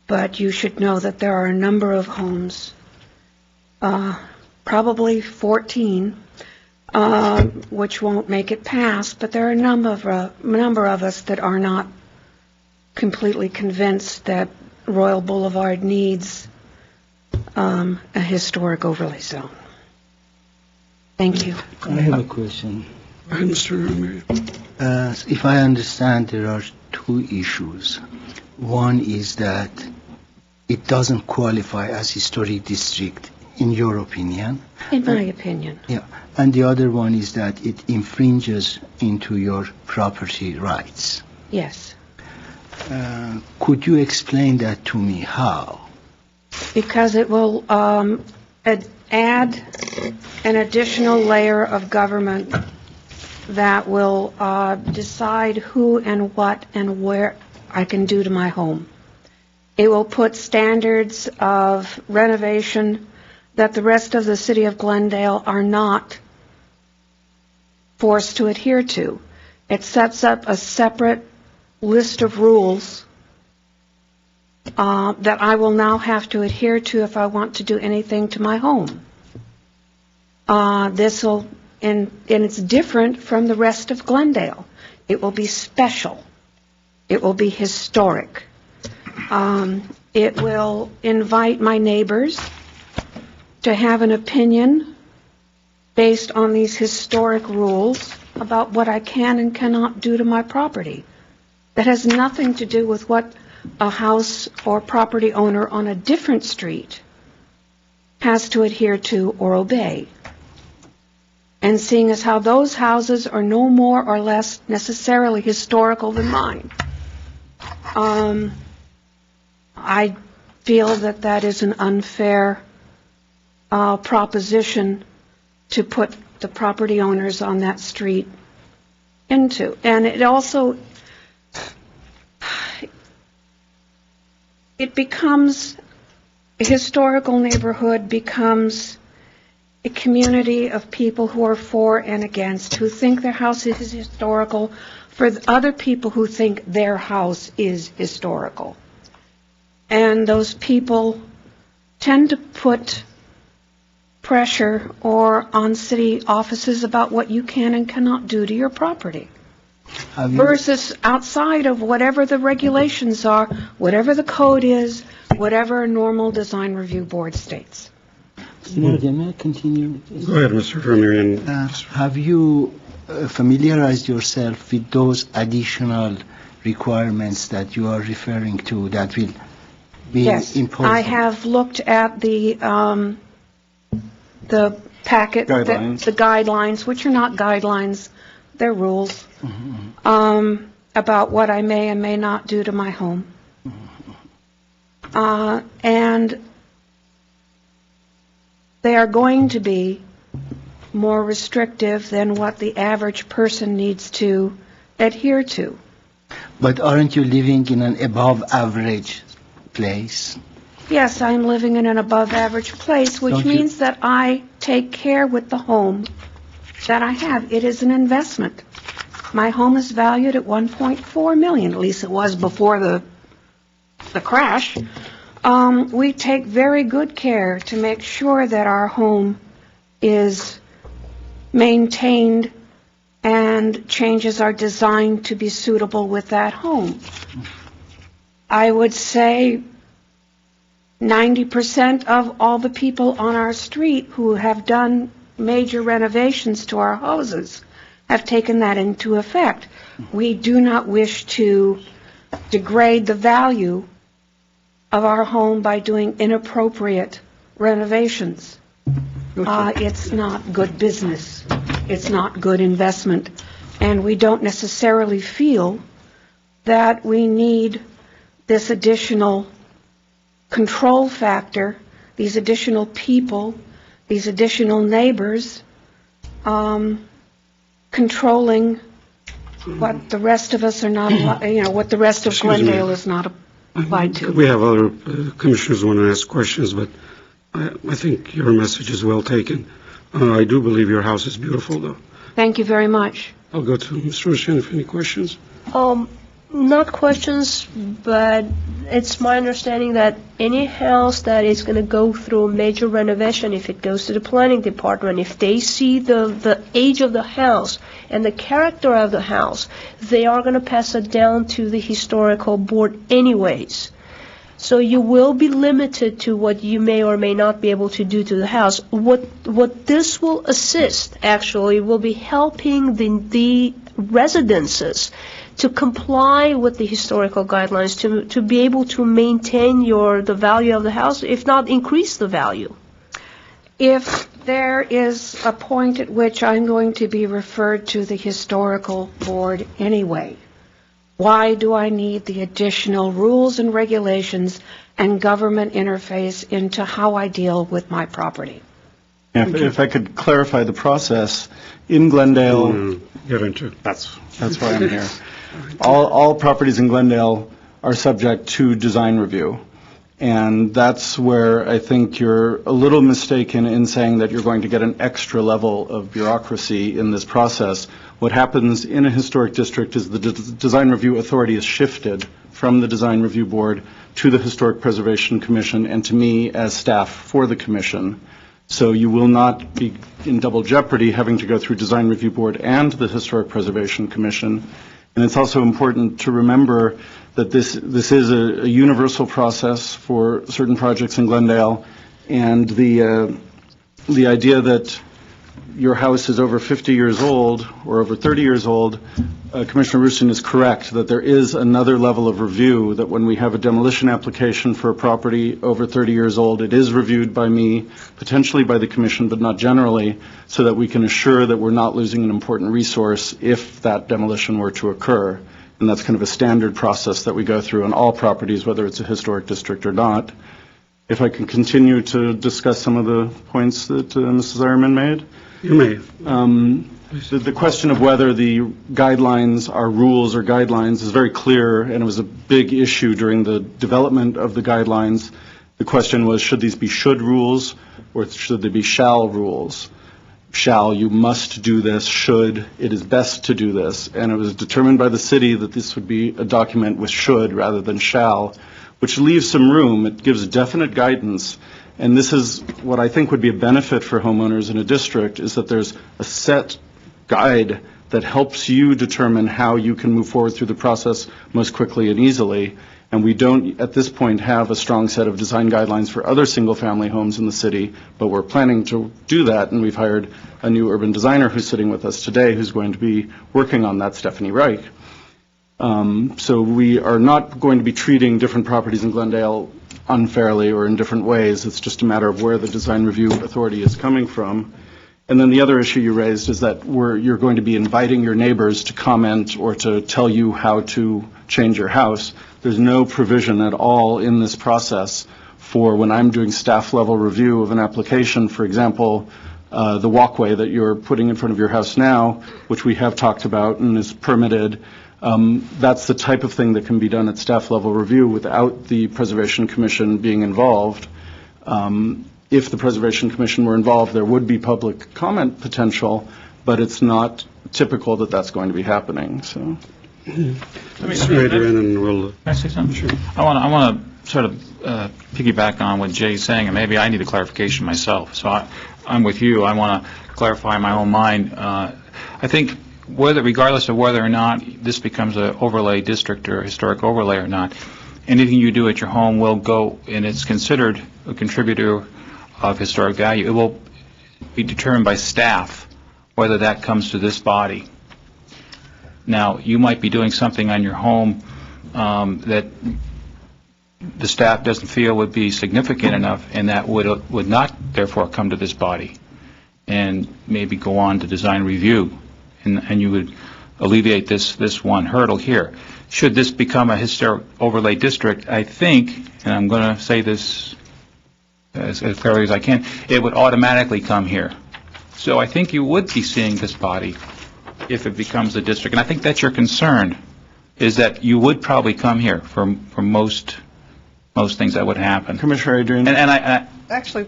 [SPEAKER 10] but you should know that there are a number of homes, probably 14, which won't make it past, but there are a number of us that are not completely convinced that Royal Boulevard needs a historic overlay zone. Thank you.
[SPEAKER 5] I have a question.
[SPEAKER 2] Mr.
[SPEAKER 5] If I understand, there are 2 issues. One is that it doesn't qualify as historic district, in your opinion.
[SPEAKER 10] In my opinion.
[SPEAKER 5] Yeah. And the other one is that it infringes into your property rights.
[SPEAKER 10] Yes.
[SPEAKER 5] Could you explain that to me? How?
[SPEAKER 10] Because it will add an additional layer of government that will decide who and what and where I can do to my home. It will put standards of renovation that the rest of the city of Glendale are not forced to adhere to. It sets up a separate list of rules that I will now have to adhere to if I want to do anything to my home. This will, and it's different from the rest of Glendale. It will be special. It will be historic. It will invite my neighbors to have an opinion based on these historic rules about what I can and cannot do to my property. That has nothing to do with what a house or property owner on a different street has to adhere to or obey. And seeing as how those houses are no more or less necessarily historical than mine, I feel that that is an unfair proposition to put the property owners on that street into. And it also, it becomes, a historical neighborhood becomes a community of people who are for and against, who think their house is historical, for other people who think their house is historical. And those people tend to put pressure or on city offices about what you can and cannot do to your property. Versus outside of whatever the regulations are, whatever the code is, whatever a normal design review board states.
[SPEAKER 5] May I continue?
[SPEAKER 2] Go ahead, Mr. Vermerian.
[SPEAKER 5] Have you familiarized yourself with those additional requirements that you are referring to that will be
[SPEAKER 10] Yes,
[SPEAKER 5] imposed?
[SPEAKER 10] I have looked at the packet,
[SPEAKER 1] Guidelines.
[SPEAKER 10] the guidelines, which are not guidelines, they're rules, about what I may and may not do to my home. And they are going to be more restrictive than what the average person needs to adhere to.
[SPEAKER 5] But aren't you living in an above average place?
[SPEAKER 10] Yes, I'm living in an above-average place, which
[SPEAKER 5] Don't you-
[SPEAKER 10] means that I take care with the home that I have. It is an investment. My home is valued at $1.4 million, at least it was before the crash. We take very good care to make sure that our home is maintained and changes are designed to be suitable with that home. I would say 90% of all the people on our street who have done major renovations to our houses have taken that into effect. We do not wish to degrade the value of our home by doing inappropriate renovations. It's not good business. It's not good investment. And we don't necessarily feel that we need this additional control factor, these additional people, these additional neighbors, controlling what the rest of us are not, what the rest of
[SPEAKER 2] Excuse me.
[SPEAKER 10] Glendale is not applied to.
[SPEAKER 2] We have other commissioners who want to ask questions, but I think your message is well taken. I do believe your house is beautiful, though.
[SPEAKER 10] Thank you very much.
[SPEAKER 2] I'll go to Mr. Rushan if any questions.
[SPEAKER 11] Not questions, but it's my understanding that any house that is going to go through major renovation, if it goes to the planning department, if they see the age of the house and the character of the house, they are going to pass it down to the historical board anyways. So you will be limited to what you may or may not be able to do to the house. What this will assist, actually, will be helping the residences to comply with the historical guidelines, to be able to maintain the value of the house, if not increase the value.
[SPEAKER 10] If there is a point at which I'm going to be referred to the historical board anyway, Why do I need the additional rules and regulations and government interface into how I deal with my property?
[SPEAKER 1] If I could clarify the process, in Glendale,
[SPEAKER 2] Get into.
[SPEAKER 1] that's why I'm here. All properties in Glendale are subject to design review. And that's where I think you're a little mistaken in saying that you're going to get an extra level of bureaucracy in this process. What happens in a historic district is the design review authority is shifted from the design review board to the Historic Preservation Commission and to me as staff for the commission. So you will not be in double jeopardy having to go through design review board and the Historic Preservation Commission. And it's also important to remember that this is a universal process for certain projects in Glendale, and the idea that your house is over 50 years old or over 30 years old, Commissioner Rooston is correct that there is another level of review, that when we have a demolition application for a property over 30 years old, it is reviewed by me, potentially by the commission, but not generally, so that we can assure that we're not losing an important resource if that demolition were to occur. And that's kind of a standard process that we go through on all properties, whether it's a historic district or not. If I can continue to discuss some of the points that Mrs. Ironman made.
[SPEAKER 2] You may.
[SPEAKER 1] The question of whether the guidelines are rules or guidelines is very clear, and it was a big issue during the development of the guidelines. The question was, should these be should rules or should they be shall rules? Shall, you must do this. Should, it is best to do this. And it was determined by the city that this would be a document with should rather than shall, which leaves some room. It gives definite guidance. And this is what I think would be a benefit for homeowners in a district, is that there's a set guide that helps you determine how you can move forward through the process most quickly and easily. And we don't, at this point, have a strong set of design guidelines for other single-family homes in the city, but we're planning to do that, and we've hired a new urban designer who's sitting with us today who's going to be working on that, Stephanie Reich. So we are not going to be treating different properties in Glendale unfairly or in different ways. It's just a matter of where the design review authority is coming from. And then the other issue you raised is that you're going to be inviting your neighbors to comment or to tell you how to change your house. There's no provision at all in this process for when I'm doing staff level review of an application, for example, the walkway that you're putting in front of your house now, which we have talked about and is permitted. That's the type of thing that can be done at staff level review without the Preservation Commission being involved. If the Preservation Commission were involved, there would be public comment potential, but it's not typical that that's going to be happening. So.
[SPEAKER 2] Snyder, and then we'll.
[SPEAKER 7] Can I say something?
[SPEAKER 2] Sure.
[SPEAKER 7] I want to sort of piggyback on what Jay's saying, and maybe I need a clarification myself. So I'm with you. I want to clarify my own mind. I think regardless of whether or not this becomes an overlay district or a historic overlay or not, anything you do at your home will go, and it's considered a contributor of historic value. It will be determined by staff whether that comes to this body. Now, you might be doing something on your home that the staff doesn't feel would be significant enough, and that would not, therefore, come to this body, and maybe go on to design review, and you would alleviate this one hurdle here. Should this become a historic overlay district, I think, and I'm going to say this as clearly as I can, it would automatically come here. So I think you would be seeing this body if it becomes a district. And I think that's your concern, is that you would probably come here for most things that would happen.
[SPEAKER 1] Commissioner Adrian?
[SPEAKER 7] And I
[SPEAKER 4] Actually,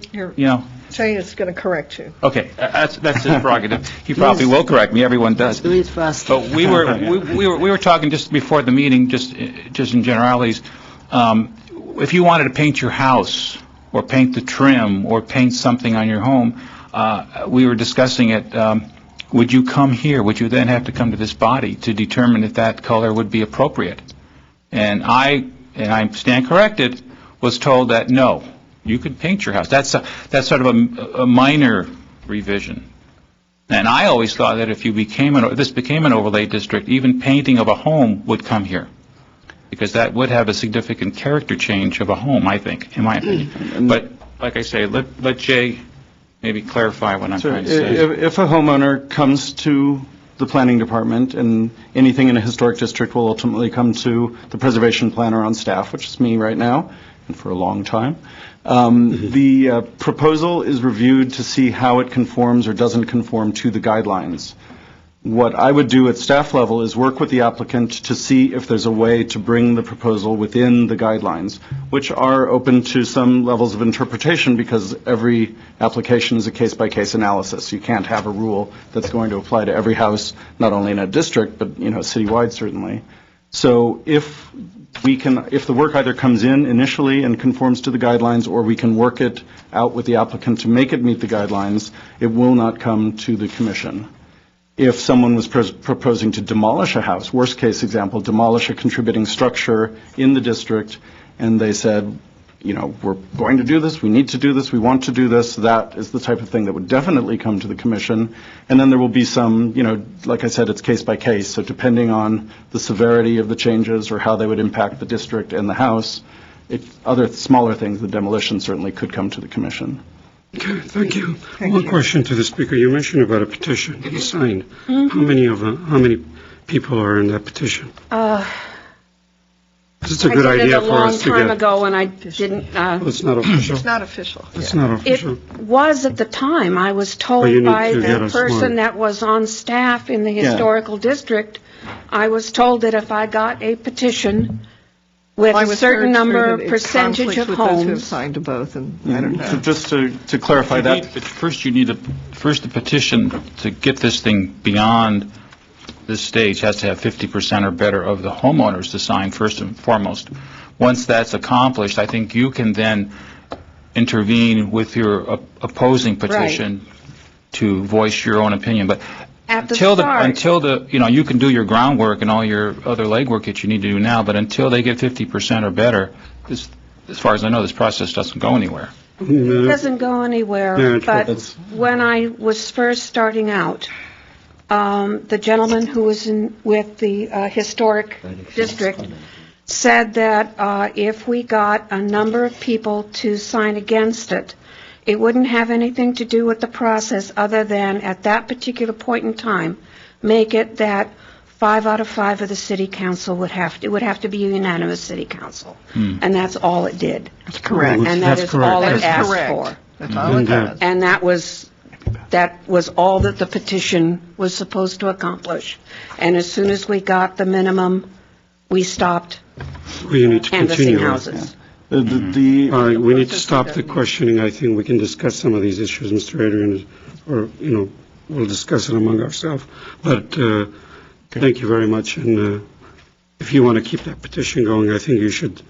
[SPEAKER 4] Jay is going to correct you.
[SPEAKER 7] Okay, that's his prerogative. He probably will correct me. Everyone does.
[SPEAKER 9] Do it fast.
[SPEAKER 7] But we were talking just before the meeting, just in generalities. If you wanted to paint your house, or paint the trim, or paint something on your home, we were discussing it. Would you come here? Would you then have to come to this body to determine if that color would be appropriate? And I stand corrected, was told that no, you could paint your house. That's sort of a minor revision. And I always thought that if this became an overlay district, even painting of a home would come here, because that would have a significant character change of a home, I think, in my opinion. But like I say, let Jay maybe clarify what I'm trying to say.
[SPEAKER 1] If a homeowner comes to the planning department, and anything in a historic district will ultimately come to the preservation planner on staff, which is me right now, and for a long time. The proposal is reviewed to see how it conforms or doesn't conform to the guidelines. What I would do at staff level is work with the applicant to see if there's a way to bring the proposal within the guidelines, which are open to some levels of interpretation because every application is a case-by-case analysis. You can't have a rule that's going to apply to every house, not only in a district, but, citywide certainly. So if the work either comes in initially and conforms to the guidelines, or we can work it out with the applicant to make it meet the guidelines, it will not come to the commission. If someone was proposing to demolish a house, worst case example, demolish a contributing structure in the district, and they said, we're going to do this, we need to do this, we want to do this, that is the type of thing that would definitely come to the commission. And then there will be some, like I said, it's case by case. So depending on the severity of the changes or how they would impact the district and the house, other smaller things, the demolition certainly could come to the commission.
[SPEAKER 2] Okay, thank you. One question to the speaker. You mentioned about a petition to be signed.
[SPEAKER 10] Mm-hmm.
[SPEAKER 2] How many people are in that petition? It's a good idea for us to get.
[SPEAKER 10] I did it a long time ago, and I didn't.
[SPEAKER 2] It's not official.
[SPEAKER 4] It's not official.
[SPEAKER 2] It's not official.
[SPEAKER 10] It was at the time. I was told by the person that was on staff in the historical district, I was told that if I got a petition with a certain number of percentage of
[SPEAKER 4] with those who have
[SPEAKER 10] homes.
[SPEAKER 4] signed to both, and I don't know.
[SPEAKER 1] So just to clarify that.
[SPEAKER 7] First, you need the petition to get this thing beyond this stage has to have 50% or better of the homeowners to sign first and foremost. Once that's accomplished, I think you can then intervene with your opposing petition to voice your own opinion. But
[SPEAKER 10] At the start.
[SPEAKER 7] you can do your groundwork and all your other legwork that you need to do now, but until they get 50% or better, as far as I know, this process doesn't go anywhere.
[SPEAKER 10] It doesn't go anywhere,
[SPEAKER 2] Yeah,
[SPEAKER 10] but when I was first starting out, the gentleman who was with the historic district said that if we got a number of people to sign against it, it wouldn't have anything to do with the process other than at that particular point in time, make it that 5 out of 5 of the city council would have to be a unanimous city council. And that's all it did.
[SPEAKER 4] That's correct.
[SPEAKER 10] And that is all it asked for.
[SPEAKER 4] That's all it does.
[SPEAKER 10] And that was all that the petition was supposed to accomplish. And as soon as we got the minimum, we stopped
[SPEAKER 2] We need to
[SPEAKER 10] canvassing
[SPEAKER 2] continue.
[SPEAKER 10] houses.
[SPEAKER 2] All right, we need to stop the questioning. I think we can discuss some of these issues, Mr. Adrian, or, we'll discuss it among ourselves. But thank you very much. And if you want to keep that petition going, I think you should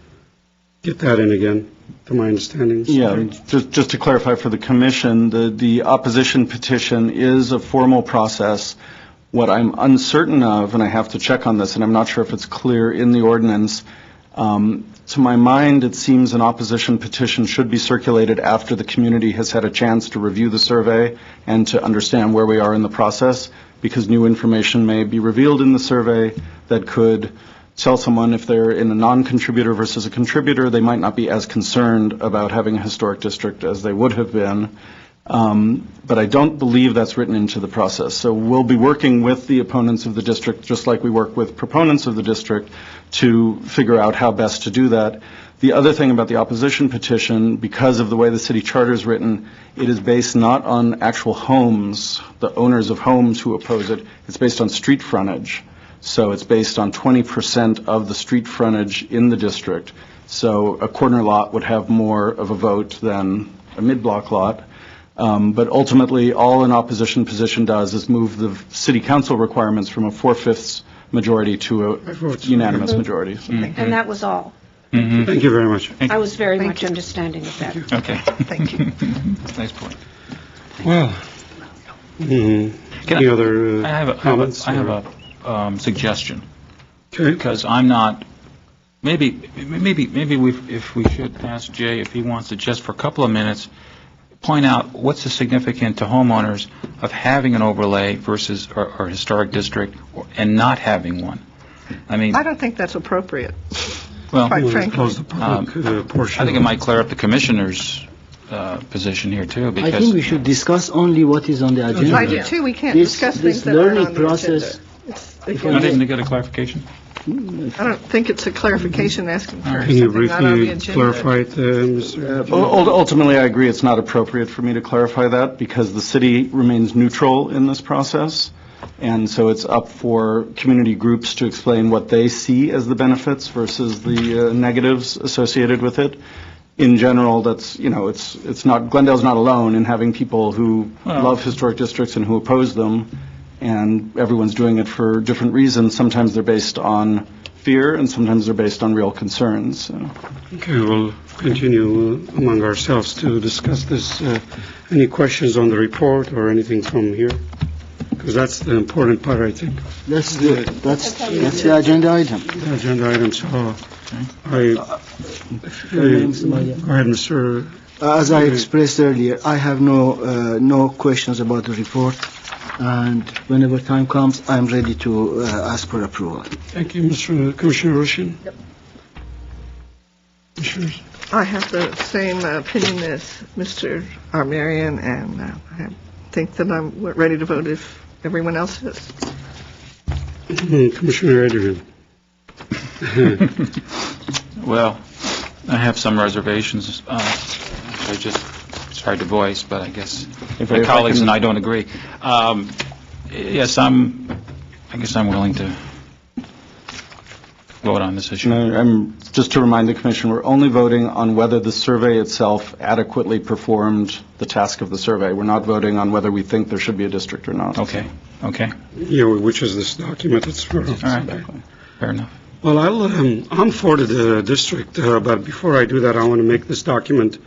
[SPEAKER 2] get that in again, to my understanding.
[SPEAKER 1] Yeah, just to clarify for the commission, the opposition petition is a formal process. What I'm uncertain of, and I have to check on this, and I'm not sure if it's clear in the ordinance, to my mind, it seems an opposition petition should be circulated after the community has had a chance to review the survey and to understand where we are in the process, because new information may be revealed in the survey that could tell someone if they're in a non-contributor versus a contributor, they might not be as concerned about having a historic district as they would have been. But I don't believe that's written into the process. So we'll be working with the opponents of the district, just like we work with proponents of the district, to figure out how best to do that. The other thing about the opposition petition, because of the way the city charter is written, it is based not on actual homes, the owners of homes who oppose it. It's based on street frontage. So it's based on 20% of the street frontage in the district. So a corner lot would have more of a vote than a mid-block lot. But ultimately, all an opposition position does is move the city council requirements from a 4/5 majority to a unanimous majority. So.
[SPEAKER 10] And that was all.
[SPEAKER 2] Thank you very much.
[SPEAKER 10] I was very much understanding of that.
[SPEAKER 7] Okay.
[SPEAKER 4] Thank you.
[SPEAKER 7] Nice point.
[SPEAKER 2] Well, any other comments?
[SPEAKER 7] I have a suggestion.
[SPEAKER 2] Okay.
[SPEAKER 7] Because I'm not, maybe if we should ask Jay if he wants to just for a couple of minutes point out what's the significance to homeowners of having an overlay versus or historic district and not having one. I mean,
[SPEAKER 4] I don't think that's appropriate.
[SPEAKER 7] well,
[SPEAKER 4] Quite frankly.
[SPEAKER 2] Close the public portion.
[SPEAKER 7] I think it might clear up the commissioner's position here, too,
[SPEAKER 5] I
[SPEAKER 7] because...
[SPEAKER 5] think we should discuss only what is on the agenda.
[SPEAKER 4] I do too, we can't
[SPEAKER 5] This-
[SPEAKER 4] discuss
[SPEAKER 5] this
[SPEAKER 4] things that aren't
[SPEAKER 5] learning
[SPEAKER 4] on the
[SPEAKER 5] process-
[SPEAKER 4] agenda. It's-
[SPEAKER 7] Not even to get a clarification?
[SPEAKER 4] I don't think it's a clarification asking for
[SPEAKER 2] Can you
[SPEAKER 4] something not on the
[SPEAKER 2] briefly
[SPEAKER 4] agenda.
[SPEAKER 2] clarify it, Mr.?
[SPEAKER 1] Ultimately, I agree it's not appropriate for me to clarify that because the city remains neutral in this process. And so it's up for community groups to explain what they see as the benefits versus the negatives associated with it. In general, that's, it's not, Glendale's not alone in having people who love historic districts and who oppose them. And everyone's doing it for different reasons. Sometimes they're based on fear and sometimes they're based on real concerns. So.
[SPEAKER 2] Okay, we'll continue among ourselves to discuss this. Any questions on the report or anything from here? Because that's the important part, I think.
[SPEAKER 5] That's the agenda item.
[SPEAKER 2] The agenda item, so go ahead, Mr.
[SPEAKER 5] As I expressed earlier, I have no questions about the report, and whenever time comes, I'm ready to ask for approval.
[SPEAKER 2] Thank you, Commissioner Roshan. Yep. Commissioners?
[SPEAKER 4] I have the same opinion as Mr. Armerian, and I think that I'm ready to vote if everyone else is.
[SPEAKER 2] Commissioner Adrian.
[SPEAKER 7] Well, I have some reservations. It's hard to voice, but I guess my colleagues and I don't agree. Yes, I guess I'm willing to vote on this issue.
[SPEAKER 1] Just to remind the Commission, we're only voting on whether the survey itself adequately performed the task of the survey. We're not voting on whether we think there should be a district or not.
[SPEAKER 7] Okay.
[SPEAKER 2] Yeah, which is this document that's for.
[SPEAKER 7] All right, fair enough.
[SPEAKER 2] Well, I'm for the district, but before I do that, I want to make this document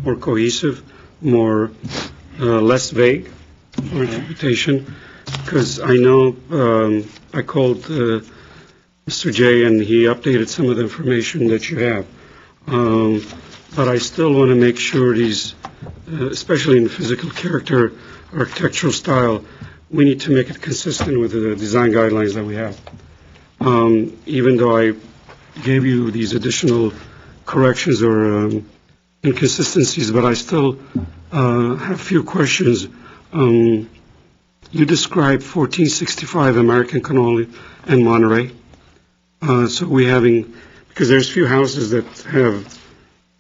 [SPEAKER 2] more cohesive, less vague for interpretation, because I know I called Mr. J and he updated some of the information that you have, but I still want to make sure these, especially in physical character, architectural style, we need to make it consistent with the design guidelines that we have. Even though I gave you these additional corrections or inconsistencies, but I still have a few questions. You described 1465 American Cannoli and Monterey. So because there's few houses that have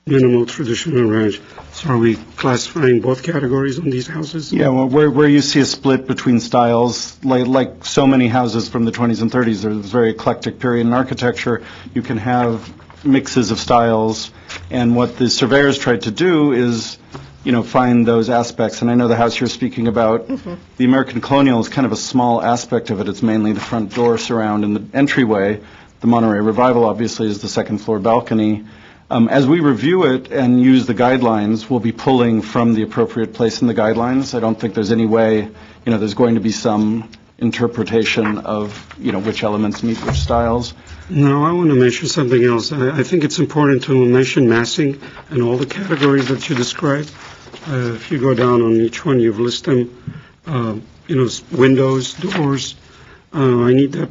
[SPEAKER 2] minimal traditional ranch. So are we classifying both categories on these houses?
[SPEAKER 1] Yeah, well, where you see a split between styles, like so many houses from the 20s and 30s, there's a very eclectic period in architecture. You can have mixes of styles, and what the surveyors tried to do is, find those aspects. And I know the house you're speaking about, the American Colonial is kind of a small aspect of it. It's mainly the front door surround and the entryway. The Monterey Revival, obviously, is the second floor balcony. As we review it and use the guidelines, we'll be pulling from the appropriate place in the guidelines. I don't think there's any way, there's going to be some interpretation of, which elements meet which styles.
[SPEAKER 2] No, I want to mention something else. I think it's important to mention massing and all the categories that you described. If you go down on each one, you've listed them, windows, doors. I need that,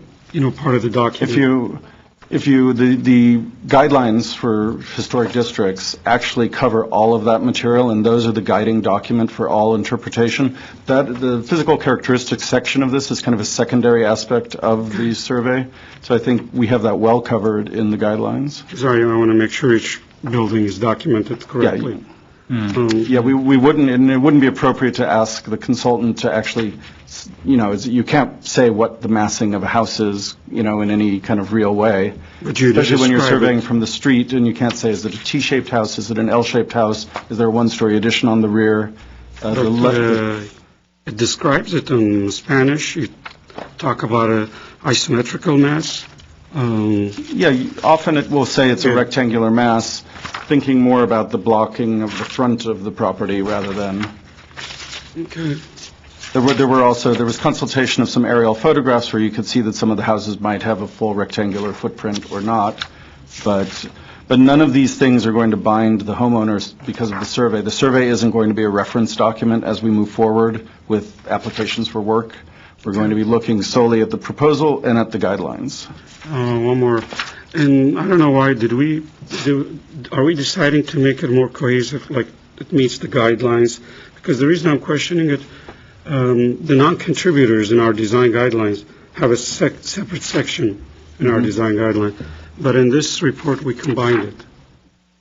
[SPEAKER 2] part of the document.
[SPEAKER 1] The guidelines for historic districts actually cover all of that material, and those are the guiding document for all interpretation. The physical characteristics section of this is kind of a secondary aspect of the survey, so I think we have that well covered in the guidelines.
[SPEAKER 2] Sorry, I want to make sure each building is documented correctly.
[SPEAKER 1] Yeah, we wouldn't, and it wouldn't be appropriate to ask the consultant to actually, you can't say what the massing of a house is, in any kind of real way. Especially when you're surveying from the street, and you can't say, is it a T-shaped house, is it an L-shaped house, is there a one-story addition on the rear?
[SPEAKER 2] It describes it in Spanish. You talk about a isometrical mass.
[SPEAKER 1] Often it will say it's a rectangular mass, thinking more about the blocking of the front of the property rather than...
[SPEAKER 2] Okay.
[SPEAKER 1] There was consultation of some aerial photographs where you could see that some of the houses might have a full rectangular footprint or not, but none of these things are going to bind the homeowners because of the survey. The survey isn't going to be a reference document as we move forward with applications for work. We're going to be looking solely at the proposal and at the guidelines.
[SPEAKER 2] One more. And I don't know why, are we deciding to make it more cohesive, like it meets the guidelines, because the reason I'm questioning it, the non-contributors in our design guidelines have a separate section in our design guideline, but in this report, we combined it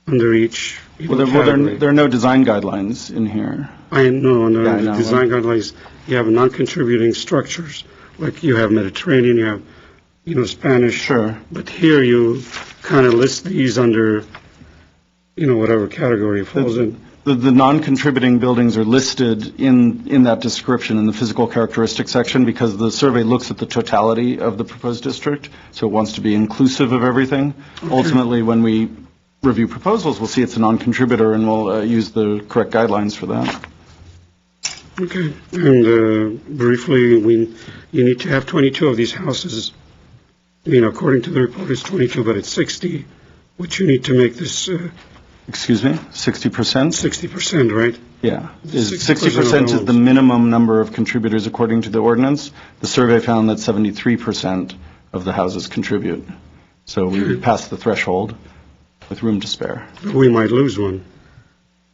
[SPEAKER 2] under each category.
[SPEAKER 1] There are no design guidelines in here.
[SPEAKER 2] I know,
[SPEAKER 1] Yeah, I
[SPEAKER 2] the
[SPEAKER 1] know.
[SPEAKER 2] design guidelines, you have non-contributing structures, like you have Mediterranean, you have, Spanish.
[SPEAKER 1] Sure.
[SPEAKER 2] But here you kind of list these under, whatever category it falls in.
[SPEAKER 1] The non-contributing buildings are listed in that description in the physical characteristics section because the survey looks at the totality of the proposed district, so it wants to be inclusive of everything. Ultimately, when we review proposals, we'll see it's a non-contributor and we'll use the correct guidelines for that.
[SPEAKER 2] Okay, and briefly, you need to have 22 of these houses. According to the report, it's 22, but it's 60, which you need to make this...
[SPEAKER 1] Excuse me? 60%?
[SPEAKER 2] 60%, right?
[SPEAKER 1] Yeah.
[SPEAKER 2] 60%
[SPEAKER 1] 60% is the minimum number of contributors according to the ordinance. The survey found that 73% of the houses contribute. So we passed the threshold with room to spare.
[SPEAKER 2] We might lose one.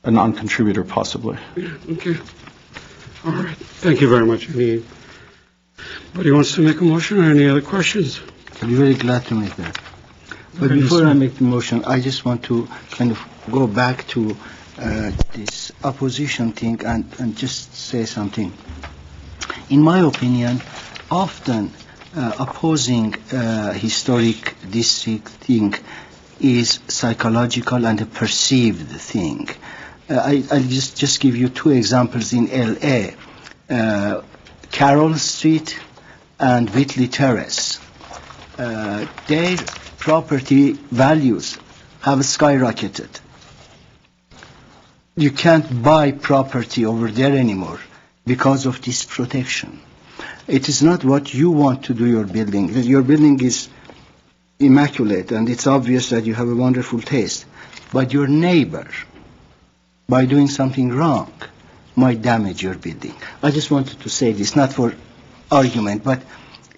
[SPEAKER 1] A non-contributor, possibly.
[SPEAKER 2] Yeah, okay. All right. Thank you very much. Anybody wants to make a motion or any other questions?
[SPEAKER 5] I'll be very glad to make that. But before I make the motion, I just want to kind of go back to this opposition thing and just say something. In my opinion, often opposing historic district thing is psychological and a perceived thing. I'll just give you two examples in L.A. Carroll Street and Whitley Terrace. Their property values have skyrocketed. You can't buy property over there anymore because of this protection. It is not what you want to do your building. Your building is immaculate and it's obvious that you have a wonderful taste. But your neighbor, by doing something wrong, might damage your building. I just wanted to say this, not for argument, but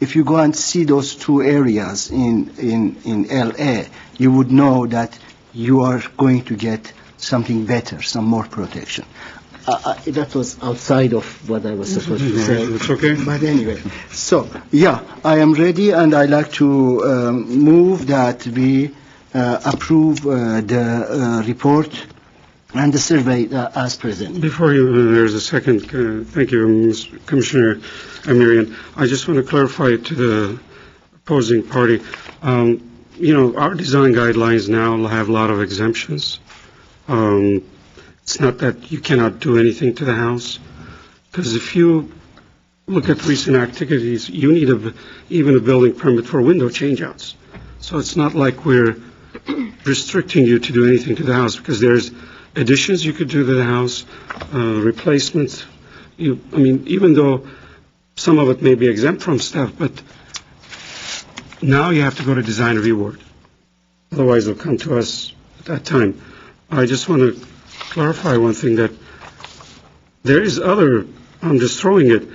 [SPEAKER 5] if you go and see those two areas in L.A., you would know that you are going to get something better, some more protection. That was outside of what I was supposed to say.
[SPEAKER 2] It's okay.
[SPEAKER 5] But anyway, so, yeah, I am ready, and I'd like to move that we approve the report and the survey as presented.
[SPEAKER 2] Before there's a second, thank you, Commissioner Amirian. I just want to clarify to the opposing party. Our design guidelines now have a lot of exemptions. It's not that you cannot do anything to the house, because if you look at recent activities, you need even a building permit for window changeouts. So it's not like we're restricting you to do anything to the house, because there's additions you could do to the house, replacements. Even though some of it may be exempt from stuff, but now you have to go to design review board. Otherwise, they'll come to us at that time. I just want to clarify one thing, that there is other, I'm just throwing it,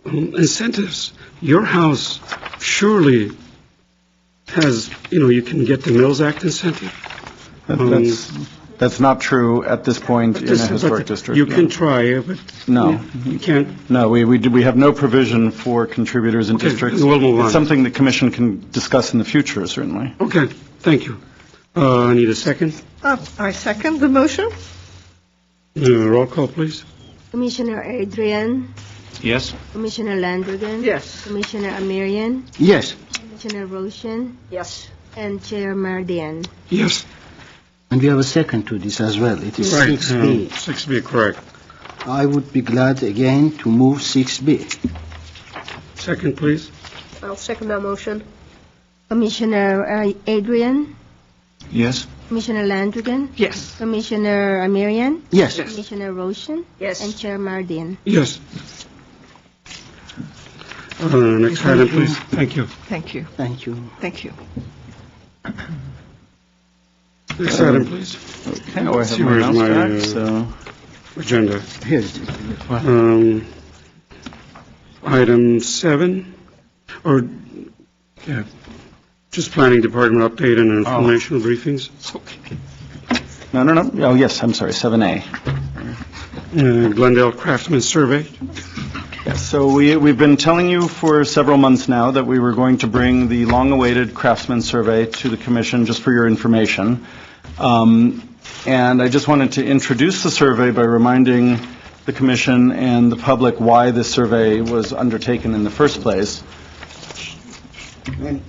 [SPEAKER 2] incentives. Your house surely has, you can get the Mills Act incentive.
[SPEAKER 1] That's not true at this point in a historic district.
[SPEAKER 2] You can try, but
[SPEAKER 1] no,
[SPEAKER 2] you can't.
[SPEAKER 1] No, we have no provision for contributors in districts.
[SPEAKER 2] We'll move on.
[SPEAKER 1] It's something the commission can discuss in the future, certainly.
[SPEAKER 2] Okay, thank you. I need a second.
[SPEAKER 4] I second the motion.
[SPEAKER 2] Roll call, please.
[SPEAKER 3] Commissioner Adrian,
[SPEAKER 7] Yes?
[SPEAKER 3] Commissioner Landrigan.
[SPEAKER 4] Yes.
[SPEAKER 3] Commissioner Amirian,
[SPEAKER 5] Yes,
[SPEAKER 3] Commissioner Roshan,
[SPEAKER 6] Yes.
[SPEAKER 3] and Chair Mardian.
[SPEAKER 2] Yes.
[SPEAKER 5] and we have a second to this as well. It is
[SPEAKER 2] Right.
[SPEAKER 5] 6B.
[SPEAKER 2] 6B, correct.
[SPEAKER 5] I would be glad again to move 6B.
[SPEAKER 2] Second, please.
[SPEAKER 11] I'll second that motion.
[SPEAKER 3] Commissioner Adrian,
[SPEAKER 7] Yes?
[SPEAKER 3] Commissioner Landrigan,
[SPEAKER 4] Yes.
[SPEAKER 3] Commissioner Amirian,
[SPEAKER 5] Yes.
[SPEAKER 3] Commissioner Roshan,
[SPEAKER 6] Yes.
[SPEAKER 3] and Chair Mardian.
[SPEAKER 2] Yes. Next item, please. Thank you.
[SPEAKER 4] Thank you.
[SPEAKER 5] Thank you.
[SPEAKER 4] Thank you.
[SPEAKER 2] Next item, please.
[SPEAKER 1] Okay, I
[SPEAKER 2] See,
[SPEAKER 1] have my
[SPEAKER 2] where's
[SPEAKER 1] mouse
[SPEAKER 2] my,
[SPEAKER 1] back, so...
[SPEAKER 2] Agenda.
[SPEAKER 5] Here it is.
[SPEAKER 2] Item 7, or, yeah, just planning department update and informational briefings.
[SPEAKER 1] No. Oh, yes, I'm sorry, 7A.
[SPEAKER 2] Glendale Craftsman Survey.
[SPEAKER 1] So we've been telling you for several months now that we were going to bring the long-awaited Craftsman Survey to the Commission just for your information. And I just wanted to introduce the survey by reminding the Commission and the public why this survey was undertaken in the first place. I'm going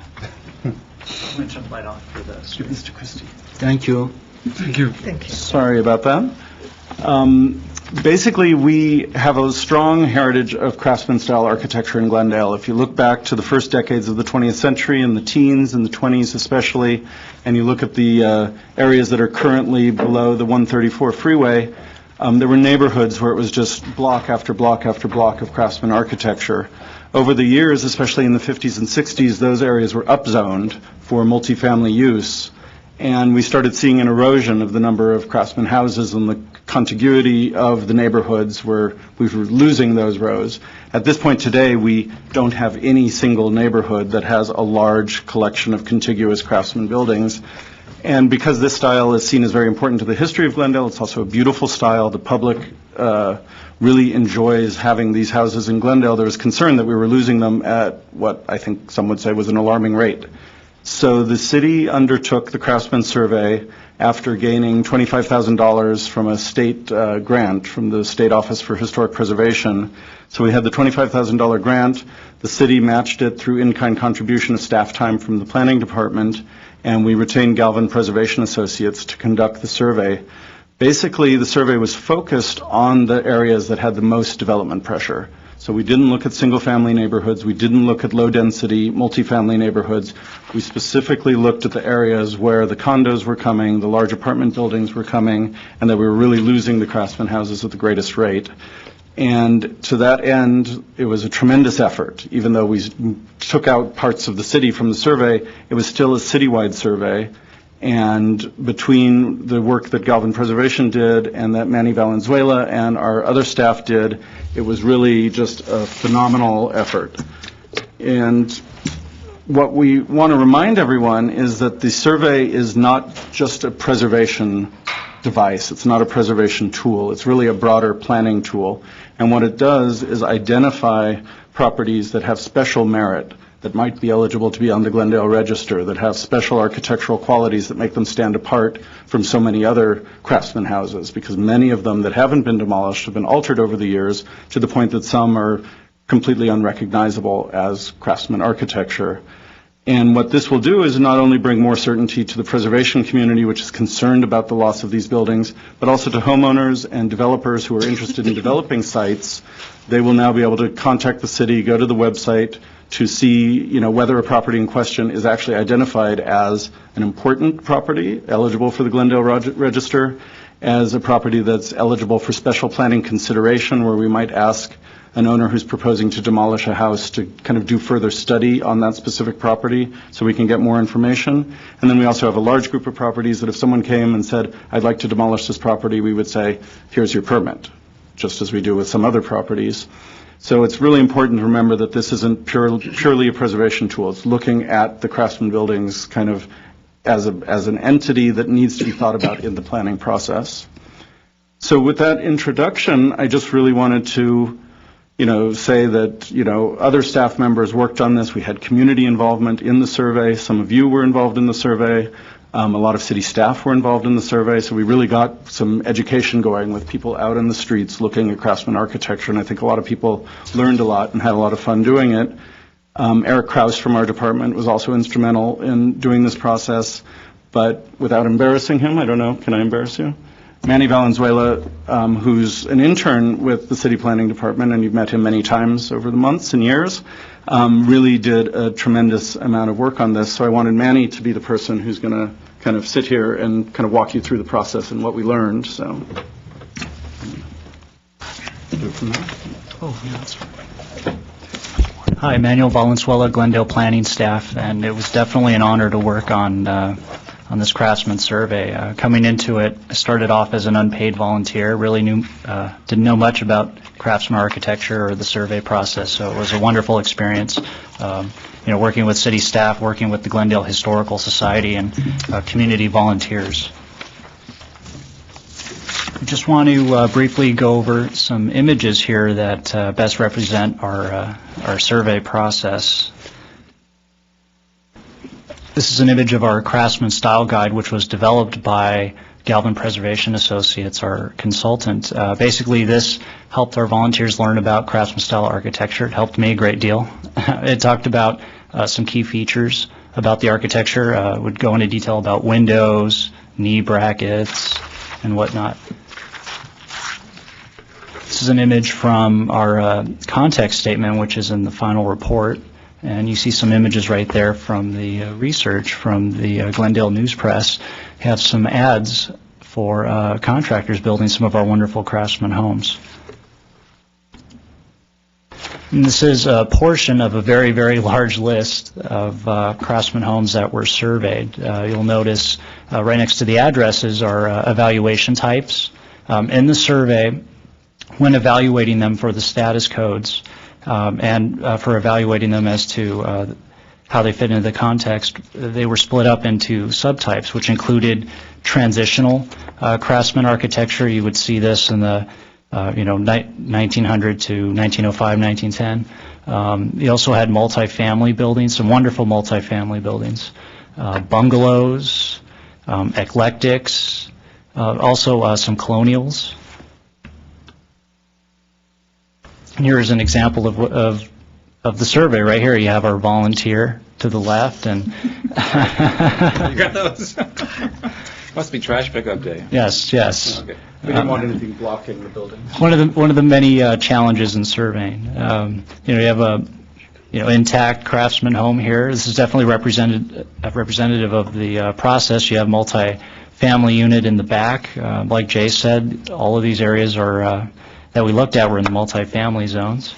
[SPEAKER 1] to jump right off for this. Mr. Christie.
[SPEAKER 5] Thank you.
[SPEAKER 2] Thank you.
[SPEAKER 1] Sorry about that. Basically, we have a strong heritage of craftsman-style architecture in Glendale. If you look back to the first decades of the 20th century, in the teens and the 20s especially, and you look at the areas that are currently below the 134 freeway, there were neighborhoods where it was just block after block after block of craftsman architecture. Over the years, especially in the 50s and 60s, those areas were upzoned for multifamily use. And we started seeing an erosion of the number of craftsman houses and the contiguity of the neighborhoods where we were losing those rows. At this point today, we don't have any single neighborhood that has a large collection of contiguous craftsman buildings. And because this style is seen as very important to the history of Glendale, it's also a beautiful style. The public really enjoys having these houses in Glendale. There was concern that we were losing them at what I think some would say was an alarming rate. So the city undertook the Craftsman Survey after gaining $25,000 from a state grant from the State Office for Historic Preservation. So we had the $25,000 grant. The city matched it through in-kind contribution of staff time from the planning department, and we retained Galvin Preservation Associates to conduct the survey. Basically, the survey was focused on the areas that had the most development pressure. So we didn't look at single-family neighborhoods. We didn't look at low-density multifamily neighborhoods. We specifically looked at the areas where the condos were coming, the large apartment buildings were coming, and that we were really losing the craftsman houses at the greatest rate. And to that end, it was a tremendous effort. Even though we took out parts of the city from the survey, it was still a citywide survey. And between the work that Galvin Preservation did and that Manny Valenzuela and our other staff did, it was really just a phenomenal effort. And what we want to remind everyone is that the survey is not just a preservation device. It's not a preservation tool. It's really a broader planning tool. And what it does is identify properties that have special merit, that might be eligible to be on the Glendale Register, that have special architectural qualities that make them stand apart from so many other craftsman houses, because many of them that haven't been demolished have been altered over the years to the point that some are completely unrecognizable as craftsman architecture. And what this will do is not only bring more certainty to the preservation community, which is concerned about the loss of these buildings, but also to homeowners and developers who are interested in developing sites. They will now be able to contact the city, go to the website, to see, whether a property in question is actually identified as an important property, eligible for the Glendale Register, as a property that's eligible for special planning consideration, where we might ask an owner who's proposing to demolish a house to kind of do further study on that specific property so we can get more information. And then we also have a large group of properties that if someone came and said, I'd like to demolish this property, we would say, here's your permit, just as we do with some other properties. So it's really important to remember that this isn't purely a preservation tool. It's looking at the craftsman buildings kind of as an entity that needs to be thought about in the planning process. So with that introduction, I just really wanted to, say that, other staff members worked on this. We had community involvement in the survey. Some of you were involved in the survey. A lot of city staff were involved in the survey, so we really got some education going with people out in the streets looking at craftsman architecture, and I think a lot of people learned a lot and had a lot of fun doing it. Eric Kraus from our department was also instrumental in doing this process, but without embarrassing him, I don't know, can I embarrass you? Manny Valenzuela, who's an intern with the city planning department, and you've met him many times over the months and years, really did a tremendous amount of work on this. So I wanted Manny to be the person who's going to kind of sit here and kind of walk you through the process and what we learned. So.
[SPEAKER 12] Oh, yeah, that's right. Hi, Manuel Valenzuela, Glendale Planning Staff, and it was definitely an honor to work on this craftsman survey. Coming into it, I started off as an unpaid volunteer, really didn't know much about craftsman architecture or the survey process, so it was a wonderful experience. Working with city staff, working with the Glendale Historical Society, and community volunteers. I just want to briefly go over some images here that best represent our survey process. This is an image of our Craftsman Style Guide, which was developed by Galvin Preservation Associates, our consultant. Basically, this helped our volunteers learn about Craftsman style architecture. It helped me a great deal. It talked about some key features about the architecture. Would go into detail about windows, knee brackets, and whatnot. This is an image from our context statement, which is in the final report. And you see some images right there from the research from the Glendale News Press. We have some ads for contractors building some of our wonderful Craftsman homes. And this is a portion of a very, very large list of Craftsman homes that were surveyed. You'll notice right next to the addresses are evaluation types. In the survey, when evaluating them for the status codes, and for evaluating them as to how they fit into the context, they were split up into subtypes, which included transitional craftsman architecture. You would see this in the 1900 to 1905, 1910. You also had multifamily buildings, some wonderful multifamily buildings, bungalows, eclectics, also some colonials. Here is an example of the survey right here. You have our volunteer to the left, and
[SPEAKER 7] You got those? Must be trash pickup day.
[SPEAKER 12] yes.
[SPEAKER 7] Okay.
[SPEAKER 1] We didn't want anything blocking the building.
[SPEAKER 12] One of the many challenges in surveying. You have a intact Craftsman home here. This is definitely representative of the process. You have multi-family unit in the back. Like Jay said, all of these areas are that we looked at were in the multifamily zones.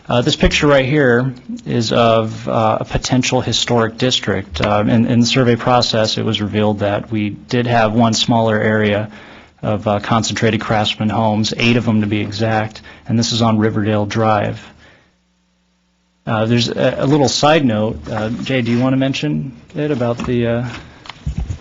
[SPEAKER 12] This picture right here is of a potential historic district. In the survey process, it was revealed that we did have one smaller area of concentrated Craftsman homes, 8 of them to be exact, and this is on Riverdale Drive. There's a little side note. Jay, do you want to mention it about the...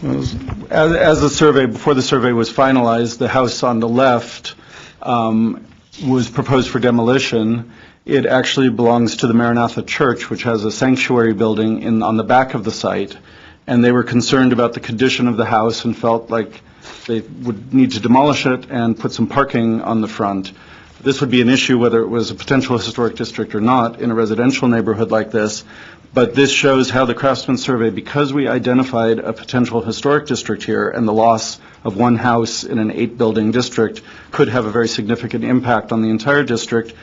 [SPEAKER 1] As the survey, before the survey was finalized, the house on the left was proposed for demolition. It actually belongs to the Maranatha Church, which has a sanctuary building on the back of the site, and they were concerned about the condition of the house and felt like they would need to demolish it and put some parking on the front. This would be an issue whether it was a potential historic district or not in a residential neighborhood like this. But this shows how the Craftsman survey, because we identified a potential historic district here and the loss of one house in an 8-building district could have a very significant impact on the entire district.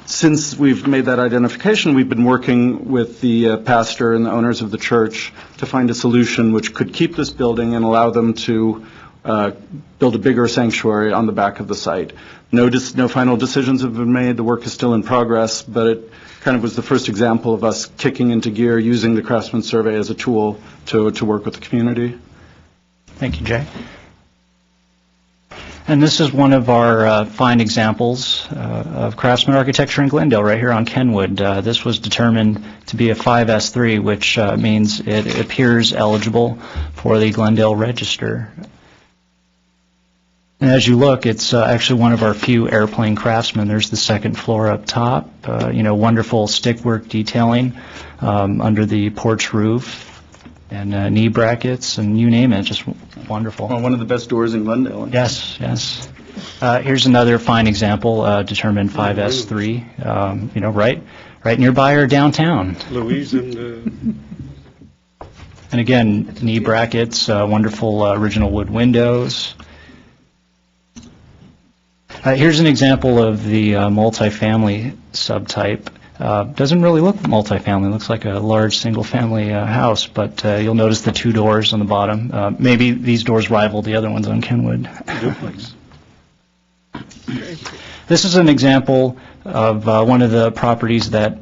[SPEAKER 1] Since we've made that identification, we've been working with the pastor and the owners of the church to find a solution which could keep this building and allow them to build a bigger sanctuary on the back of the site. No final decisions have been made. The work is still in progress, but it kind of was the first example of us kicking into gear using the Craftsman survey as a tool to work with the community.
[SPEAKER 12] Thank you, Jay. And this is one of our fine examples of Craftsman architecture in Glendale, right here on Kenwood. This was determined to be a 5S3, which means it appears eligible for the Glendale Register. And as you look, it's actually one of our few airplane craftsmen. There's the second floor up top. Wonderful stickwork detailing under the porch roof, and knee brackets, and you name it, just wonderful.
[SPEAKER 1] Well, one of the best doors in Glendale.
[SPEAKER 12] Yes. Here's another fine example, determined 5S3. Right nearby or downtown.
[SPEAKER 2] Louise and...
[SPEAKER 12] And again, knee brackets, wonderful original wood windows. Here's an example of the multifamily subtype. Doesn't really look multifamily. It looks like a large single-family house, but you'll notice the 2 doors on the bottom. Maybe these doors rival the other ones on Kenwood.
[SPEAKER 2] Duplex.
[SPEAKER 12] This is an example of one of the properties that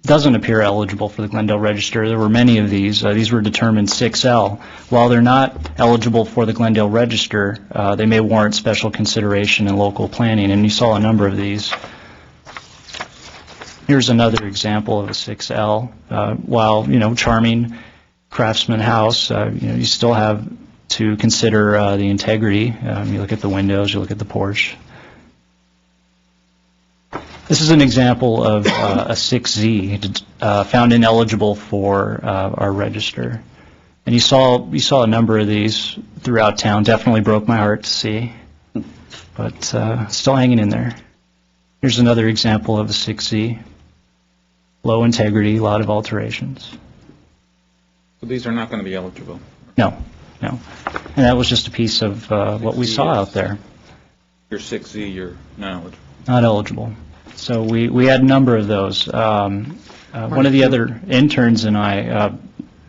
[SPEAKER 12] doesn't appear eligible for the Glendale Register. There were many of these. These were determined 6L. While they're not eligible for the Glendale Register, they may warrant special consideration in local planning, and you saw a number of these. Here's another example of a 6L. While, charming Craftsman house, you still have to consider the integrity. You look at the windows, you look at the porch. This is an example of a 6Z found ineligible for our register. And you saw a number of these throughout town. Definitely broke my heart to see, but still hanging in there. Here's another example of a 6Z. Low integrity, a lot of alterations.
[SPEAKER 7] So these are not going to be eligible?
[SPEAKER 12] No. And that was just a piece of what we saw out there.
[SPEAKER 7] Your 6Z, you're not eligible?
[SPEAKER 12] Not eligible. So we had a number of those. One of the other interns and I,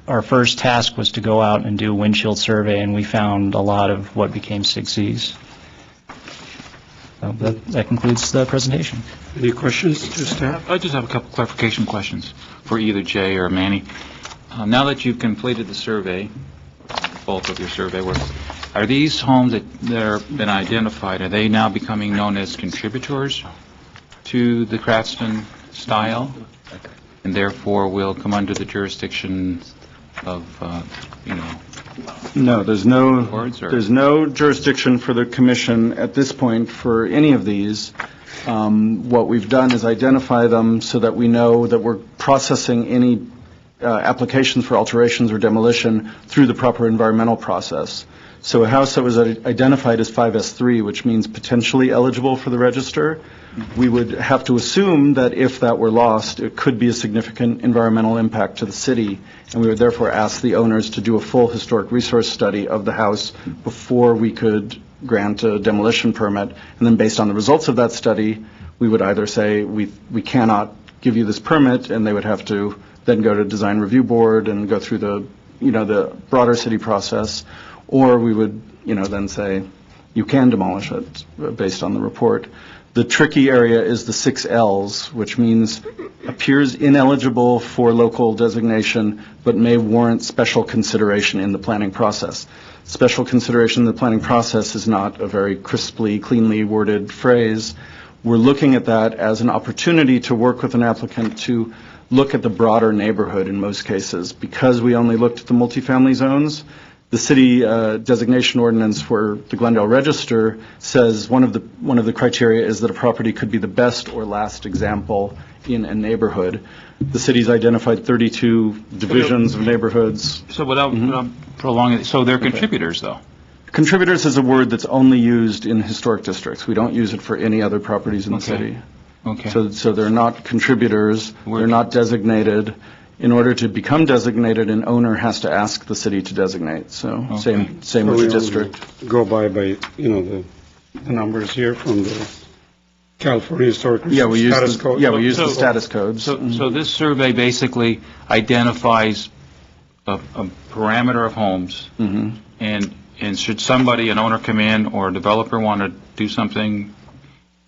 [SPEAKER 12] our first task was to go out and do a windshield survey, and we found a lot of what became 6Zs. So that concludes the presentation.
[SPEAKER 2] Any questions to staff?
[SPEAKER 7] I just have a couple clarification questions for either Jay or Manny. Now that you've completed the survey, the bulk of your survey work, are these homes that have been identified, are they now becoming known as contributors to the Craftsman style, and therefore will come under the jurisdiction of,
[SPEAKER 1] No, there's
[SPEAKER 7] boards, or-
[SPEAKER 1] no jurisdiction for the commission at this point for any of these. What we've done is identify them so that we know that we're processing any applications for alterations or demolition through the proper environmental process. So a house that was identified as 5S3, which means potentially eligible for the register, we would have to assume that if that were lost, it could be a significant environmental impact to the city, and we would therefore ask the owners to do a full historic resource study of the house before we could grant a demolition permit. And then based on the results of that study, we would either say we cannot give you this permit, and they would have to then go to design review board and go through the broader city process, or we would then say you can demolish it based on the report. The tricky area is the 6Ls, which means appears ineligible for local designation, but may warrant special consideration in the planning process. Special consideration in the planning process is not a very crisply, cleanly worded phrase. We're looking at that as an opportunity to work with an applicant to look at the broader neighborhood in most cases. Because we only looked at the multifamily zones, the city designation ordinance for the Glendale Register says one of the criteria is that a property could be the best or last example in a neighborhood. The city's identified 32 divisions of neighborhoods.
[SPEAKER 7] So without prolonging it, so they're contributors, though?
[SPEAKER 1] Contributors is a word that's only used in historic districts. We don't use it for any other properties in the city.
[SPEAKER 7] Okay.
[SPEAKER 1] So they're not contributors. They're not designated. In order to become designated, an owner has to ask the city to designate. So same with the district.
[SPEAKER 2] Go by the numbers here from the California Historic Status Code.
[SPEAKER 1] Yeah, we use the status codes.
[SPEAKER 7] So this survey basically identifies a parameter of homes, and should somebody, an owner, come in or a developer want to do something,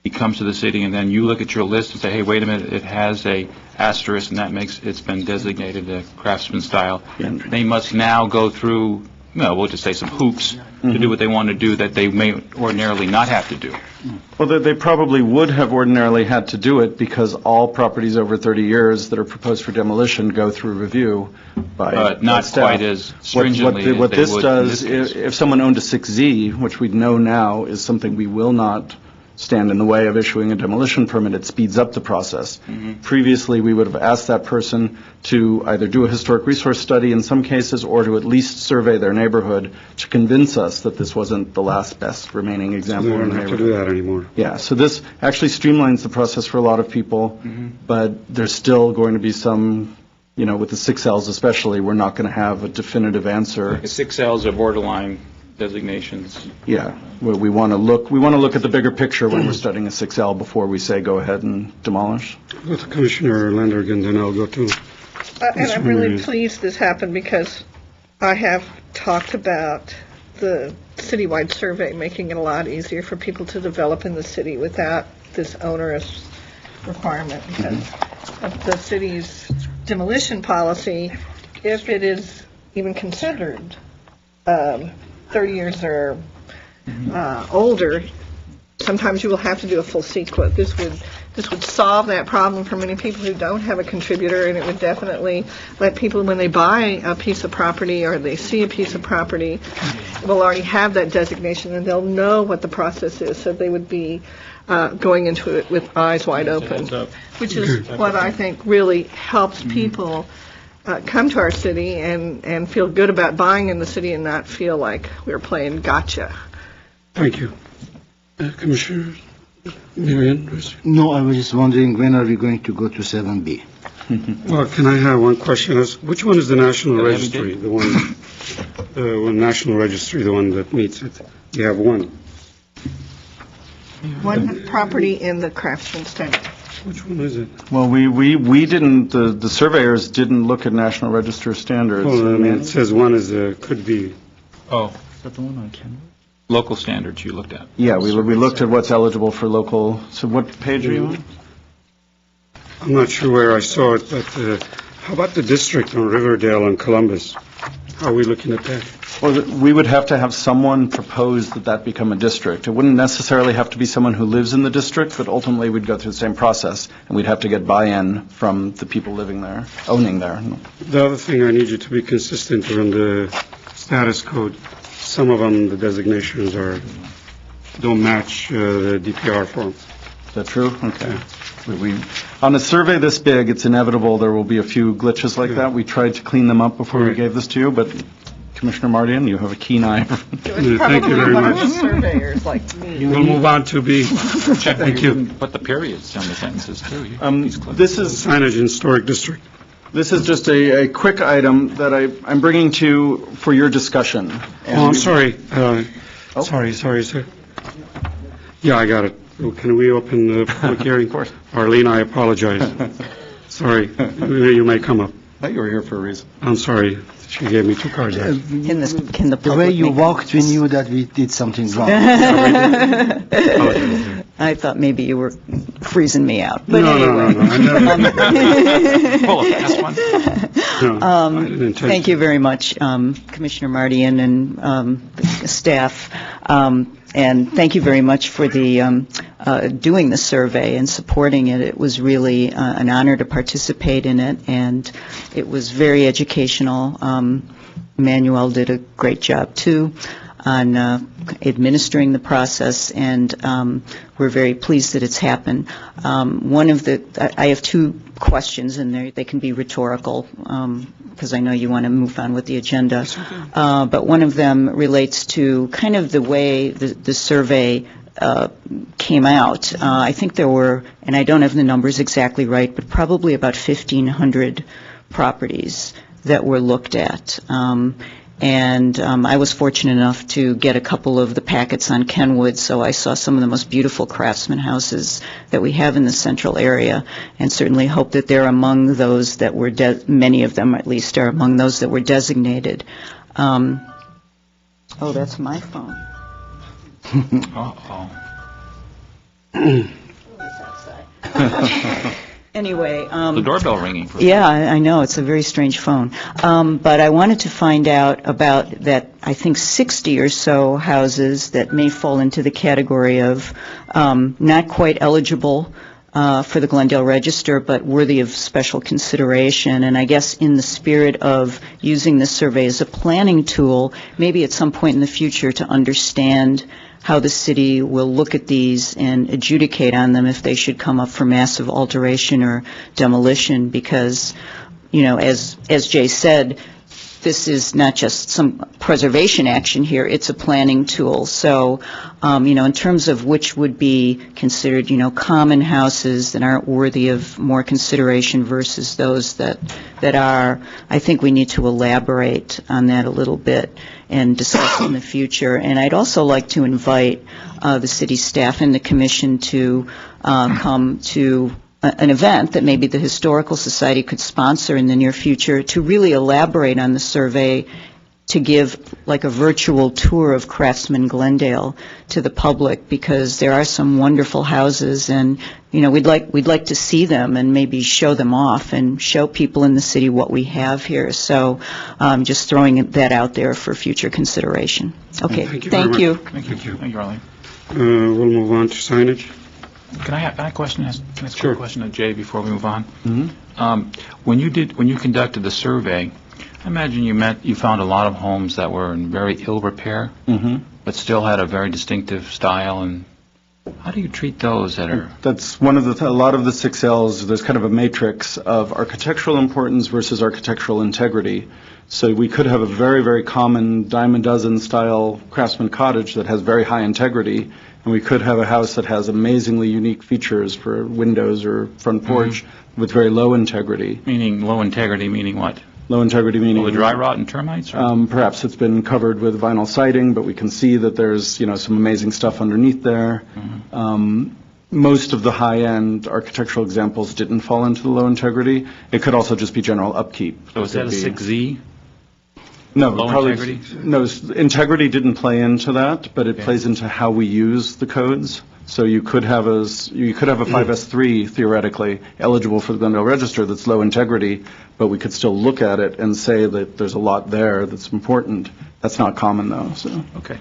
[SPEAKER 7] he comes to the city, and then you look at your list and say, hey, wait a minute, it has a asterisk, and that makes it's been designated a Craftsman style. They must now go through, we'll just say some hoops to do what they want to do that they may ordinarily not have to do.
[SPEAKER 1] Well, they probably would have ordinarily had to do it because all properties over 30 years that are proposed for demolition go through review by
[SPEAKER 7] not
[SPEAKER 1] staff.
[SPEAKER 7] quite as stringently
[SPEAKER 1] What
[SPEAKER 7] as
[SPEAKER 1] this
[SPEAKER 7] they would
[SPEAKER 1] does,
[SPEAKER 7] in this case.
[SPEAKER 1] if someone owned a 6Z, which we know now is something we will not stand in the way of issuing a demolition permit, it speeds up the process. Previously, we would have asked that person to either do a historic resource study in some cases or to at least survey their neighborhood to convince us that this wasn't the last best remaining example
[SPEAKER 2] They
[SPEAKER 1] in
[SPEAKER 2] don't
[SPEAKER 1] the
[SPEAKER 2] have to
[SPEAKER 1] neighborhood.
[SPEAKER 2] do that anymore.
[SPEAKER 1] Yeah, so this actually streamlines the process for a lot of people, but there's still going to be some, with the 6Ls especially, we're not going to have a definitive answer.
[SPEAKER 7] The 6Ls are borderline designations.
[SPEAKER 1] Yeah, we want to look at the bigger picture when we're studying a 6L before we say go ahead and demolish.
[SPEAKER 2] Go to Commissioner Landergan, then I'll go to...
[SPEAKER 4] And I'm really pleased this happened because I have talked about the citywide survey making it a lot easier for people to develop in the city without this onerous requirement because of the city's demolition policy. If it is even considered 30 years or older, sometimes you will have to do a full sequence. This would solve that problem for many people who don't have a contributor, and it would definitely let people, when they buy a piece of property or they see a piece of property, will already have that designation, and they'll know what the process is, so they would be going into it with eyes wide open, which is what I think really helps people come to our city and feel good about buying in the city and not feel like we're playing gotcha.
[SPEAKER 2] Thank you. Commissioner Marion?
[SPEAKER 5] No, I was just wondering, when are we going to go to 7B?
[SPEAKER 2] Well, can I have one question? Which one is the National Registry? The one National Registry, the one that meets it? You have one.
[SPEAKER 4] One property in the Craftsman Center.
[SPEAKER 2] Which one is it?
[SPEAKER 1] Well, we didn't, the surveyors didn't look at National Register standards.
[SPEAKER 2] Oh, I mean, it says one is, could be.
[SPEAKER 7] Oh,
[SPEAKER 12] Is that the one on Kenwood?
[SPEAKER 7] local standards you looked at.
[SPEAKER 1] Yeah, we looked at what's eligible for local, so what page are you on?
[SPEAKER 2] I'm not sure where I saw it, but how about the district on Riverdale and Columbus? How are we looking at that?
[SPEAKER 1] Well, we would have to have someone propose that become a district. It wouldn't necessarily have to be someone who lives in the district, but ultimately we'd go through the same process, and we'd have to get buy-in from the people living there, owning there.
[SPEAKER 2] The other thing, I need you to be consistent on the status code. Some of them, the designations don't match the DPR form.
[SPEAKER 1] Is that true? Okay. On a survey this big, it's inevitable there will be a few glitches like that. We tried to clean them up before we gave this to you, but Commissioner Mardian, you have a keen eye.
[SPEAKER 2] Thank you very much.
[SPEAKER 4] Surveyors like me.
[SPEAKER 2] We'll move on to B.
[SPEAKER 7] Check
[SPEAKER 2] Thank you.
[SPEAKER 7] Put the periods on the sentences, too.
[SPEAKER 1] This is
[SPEAKER 2] Signage in Historic District.
[SPEAKER 1] This is just a quick item that I'm bringing to you for your discussion.
[SPEAKER 2] Oh, I'm sorry. Sorry, sir. Yeah, I got it. Can we open the public hearing?
[SPEAKER 1] Of course.
[SPEAKER 2] Arlene, I apologize. Sorry. You may come up.
[SPEAKER 1] I thought you were here for a reason.
[SPEAKER 2] I'm sorry. She gave me 2 cards.
[SPEAKER 13] Can the
[SPEAKER 5] The way you walked, we knew that we did something wrong.
[SPEAKER 13] I thought maybe you were freezing me out. But
[SPEAKER 2] No. I never.
[SPEAKER 7] Pull a fast one.
[SPEAKER 2] No, I didn't intend
[SPEAKER 13] Thank
[SPEAKER 2] to.
[SPEAKER 13] you very much, Commissioner Mardian and the staff. And thank you very much for the doing the survey and supporting it. It was really an honor to participate in it, and it was very educational. Emmanuel did a great job, too, on administering the process, and we're very pleased that it's happened. I have 2 questions, and they can be rhetorical, because I know you want to move on with the agenda. But one of them relates to kind of the way the survey came out. I think there were, and I don't have the numbers exactly right, but probably about 1,500 properties that were looked at. And I was fortunate enough to get a couple of the packets on Kenwood, so I saw some of the most beautiful craftsman houses that we have in the central area, and certainly hope that they're among those that were, many of them at least are among those that were designated. Oh, that's my phone.
[SPEAKER 7] Uh-oh.
[SPEAKER 13] Anyway.
[SPEAKER 7] The doorbell ringing.
[SPEAKER 13] Yeah, I know. It's a very strange phone. But I wanted to find out about that, I think, 60 or so houses that may fall into the category of not quite eligible for the Glendale Register, but worthy of special consideration. And I guess in the spirit of using this survey as a planning tool, maybe at some point in the future to understand how the city will look at these and adjudicate on them if they should come up for massive alteration or demolition, because, as Jay said, this is not just some preservation action here, it's a planning tool. So, in terms of which would be considered, common houses that aren't worthy of more consideration versus those that are, I think we need to elaborate on that a little bit and discuss in the future. And I'd also like to invite the city staff and the commission to come to an event that maybe the Historical Society could sponsor in the near future to really elaborate on the survey, to give like a virtual tour of Craftsman Glendale to the public, because there are some wonderful houses, and we'd like to see them and maybe show them off and show people in the city what we have here. So just throwing that out there for future consideration. Okay,
[SPEAKER 2] Thank you.
[SPEAKER 7] Thank you, Arlene.
[SPEAKER 2] We'll move on to signage.
[SPEAKER 7] Can I have a question? Can I ask a
[SPEAKER 2] Sure.
[SPEAKER 7] quick question of Jay before we move on?
[SPEAKER 1] Mhm.
[SPEAKER 7] When you conducted the survey, I imagine you found a lot of homes that were in very ill repair, but still had a very distinctive style. And how do you treat those that are?
[SPEAKER 1] That's one of a lot of the 6 Ls, there's kind of a matrix of architectural importance versus architectural integrity. So we could have a very, very common dime a dozen style craftsman cottage that has very high integrity, and we could have a house that has amazingly unique features for windows or front porch with very low integrity.
[SPEAKER 7] Meaning low integrity, meaning what?
[SPEAKER 1] Low integrity meaning...
[SPEAKER 7] Will it dry rot and termites? Or?
[SPEAKER 1] Perhaps it's been covered with vinyl siding, but we can see that there's, some amazing stuff underneath there. Most of the high-end architectural examples didn't fall into the low integrity. It could also just be general upkeep.
[SPEAKER 7] So is that a 6Z?
[SPEAKER 1] No,
[SPEAKER 7] Low
[SPEAKER 1] probably,
[SPEAKER 7] integrity?
[SPEAKER 1] No, integrity didn't play into that, but it plays into how we use the codes. So you could have a 5S3 theoretically eligible for the Glendale Register that's low integrity, but we could still look at it and say that there's a lot there that's important. That's not common though. So
[SPEAKER 7] Okay.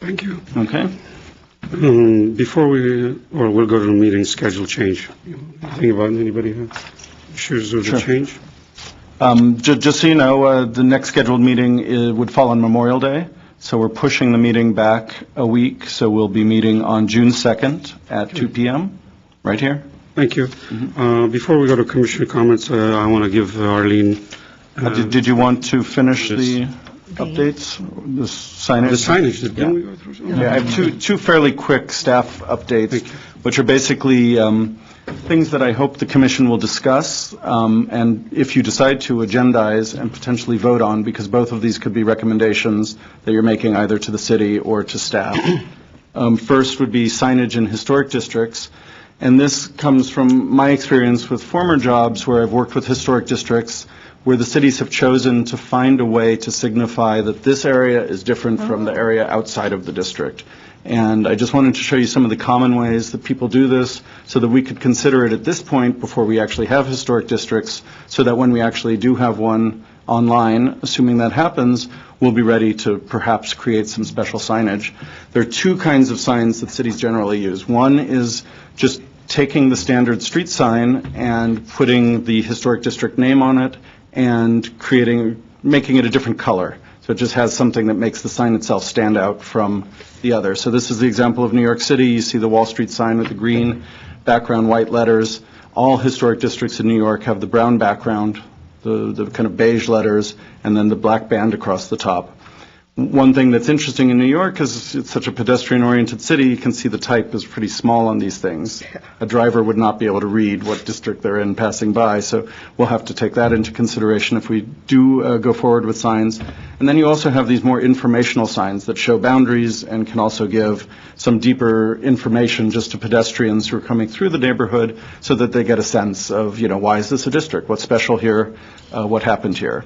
[SPEAKER 2] Thank you.
[SPEAKER 1] okay.
[SPEAKER 2] Before we'll go to the meeting schedule change. Anything about anybody have issues with the change?
[SPEAKER 1] Just so you know, the next scheduled meeting would fall on Memorial Day, so we're pushing the meeting back a week, so we'll be meeting on June 2nd at 2 p.m., right here.
[SPEAKER 2] Thank you. Before we go to commissioner comments, I want to give Arlene...
[SPEAKER 1] Did you want to finish the updates, the signage?
[SPEAKER 2] The signage, didn't we go through some?
[SPEAKER 1] Yeah, I have two fairly quick staff updates, which are basically things that I hope the commission will discuss, and if you decide to agendize and potentially vote on, because both of these could be recommendations that you're making either to the city or to staff. First would be signage in historic districts, and this comes from my experience with former jobs where I've worked with historic districts where the cities have chosen to find a way to signify that this area is different from the area outside of the district. And I just wanted to show you some of the common ways that people do this so that we could consider it at this point before we actually have historic districts, so that when we actually do have one online, assuming that happens, we'll be ready to perhaps create some special signage. There are two kinds of signs that cities generally use. One is just taking the standard street sign and putting the historic district name on it and making it a different color. So it just has something that makes the sign itself stand out from the other. So this is the example of New York City. You see the Wall Street sign with the green background, white letters. All historic districts in New York have the brown background, the kind of beige letters, and then the black band across the top. One thing that's interesting in New York is it's such a pedestrian-oriented city, you can see the type is pretty small on these things. A driver would not be able to read what district they're in passing by, so we'll have to take that into consideration if we do go forward with signs. And then you also have these more informational signs that show boundaries and can also give some deeper information just to pedestrians who are coming through the neighborhood so that they get a sense of, why is this a district? What's special here? What happened here?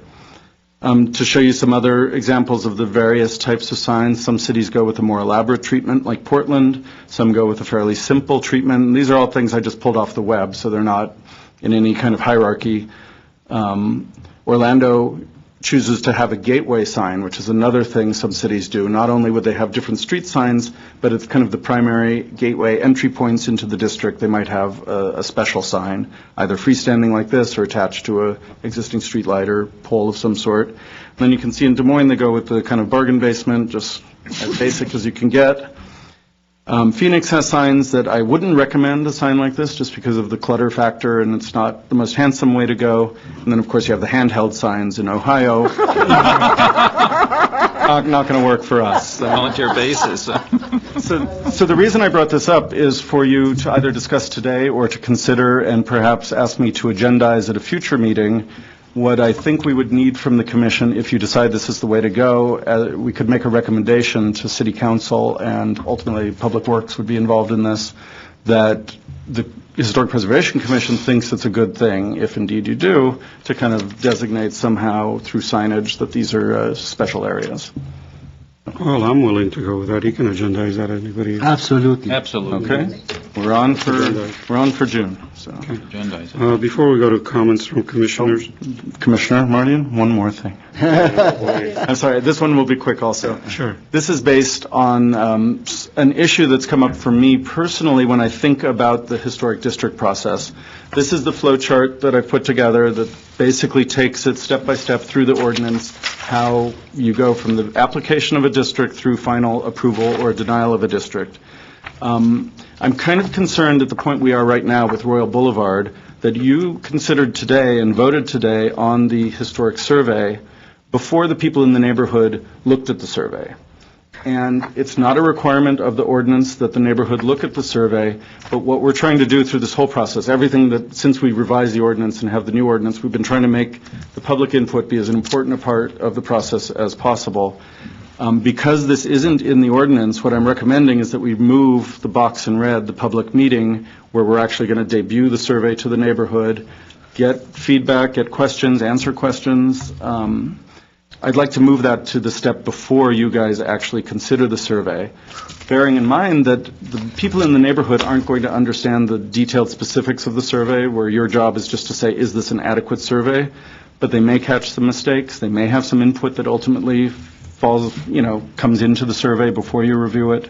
[SPEAKER 1] To show you some other examples of the various types of signs, some cities go with a more elaborate treatment like Portland, some go with a fairly simple treatment. These are all things I just pulled off the web, so they're not in any kind of hierarchy. Orlando chooses to have a gateway sign, which is another thing some cities do. Not only would they have different street signs, but it's kind of the primary gateway entry points into the district. They might have a special sign, either freestanding like this or attached to a existing street light or pole of some sort. And then you can see in Des Moines they go with the kind of bargain basement, just as basic as you can get. Phoenix has signs that I wouldn't recommend a sign like this just because of the clutter factor, and it's not the most handsome way to go. And then, of course, you have the handheld signs in Ohio. Not going to work for us.
[SPEAKER 7] Volunteer basis.
[SPEAKER 1] So the reason I brought this up is for you to either discuss today or to consider and perhaps ask me to agendize at a future meeting what I think we would need from the commission if you decide this is the way to go. We could make a recommendation to City Council, and ultimately Public Works would be involved in this, that the Historic Preservation Commission thinks it's a good thing, if indeed you do, to kind of designate somehow through signage that these are special areas.
[SPEAKER 2] Well, I'm willing to go with that. You can agendize that, anybody?
[SPEAKER 5] Absolutely.
[SPEAKER 7] Absolutely.
[SPEAKER 1] Okay. We're on for June, so.
[SPEAKER 7] Agenda.
[SPEAKER 2] Before we go to comments from commissioners,
[SPEAKER 1] Commissioner Mardian, one more thing. I'm sorry, this one will be quick also.
[SPEAKER 2] Sure.
[SPEAKER 1] This is based on an issue that's come up for me personally when I think about the historic district process. This is the flow chart that I've put together that basically takes it step by step through the ordinance, how you go from the application of a district through final approval or denial of a district. I'm kind of concerned at the point we are right now with Royal Boulevard that you considered today and voted today on the historic survey before the people in the neighborhood looked at the survey. And it's not a requirement of the ordinance that the neighborhood look at the survey, but what we're trying to do through this whole process, everything that, since we revised the ordinance and have the new ordinance, we've been trying to make the public input be as important a part of the process as possible. Because this isn't in the ordinance, what I'm recommending is that we move the box in red, the public meeting, where we're actually going to debut the survey to the neighborhood, get feedback, get questions, answer questions. I'd like to move that to the step before you guys actually consider the survey, bearing in mind that the people in the neighborhood aren't going to understand the detailed specifics of the survey, where your job is just to say, is this an adequate survey? But they may catch some mistakes. They may have some input that ultimately comes into the survey before you review it.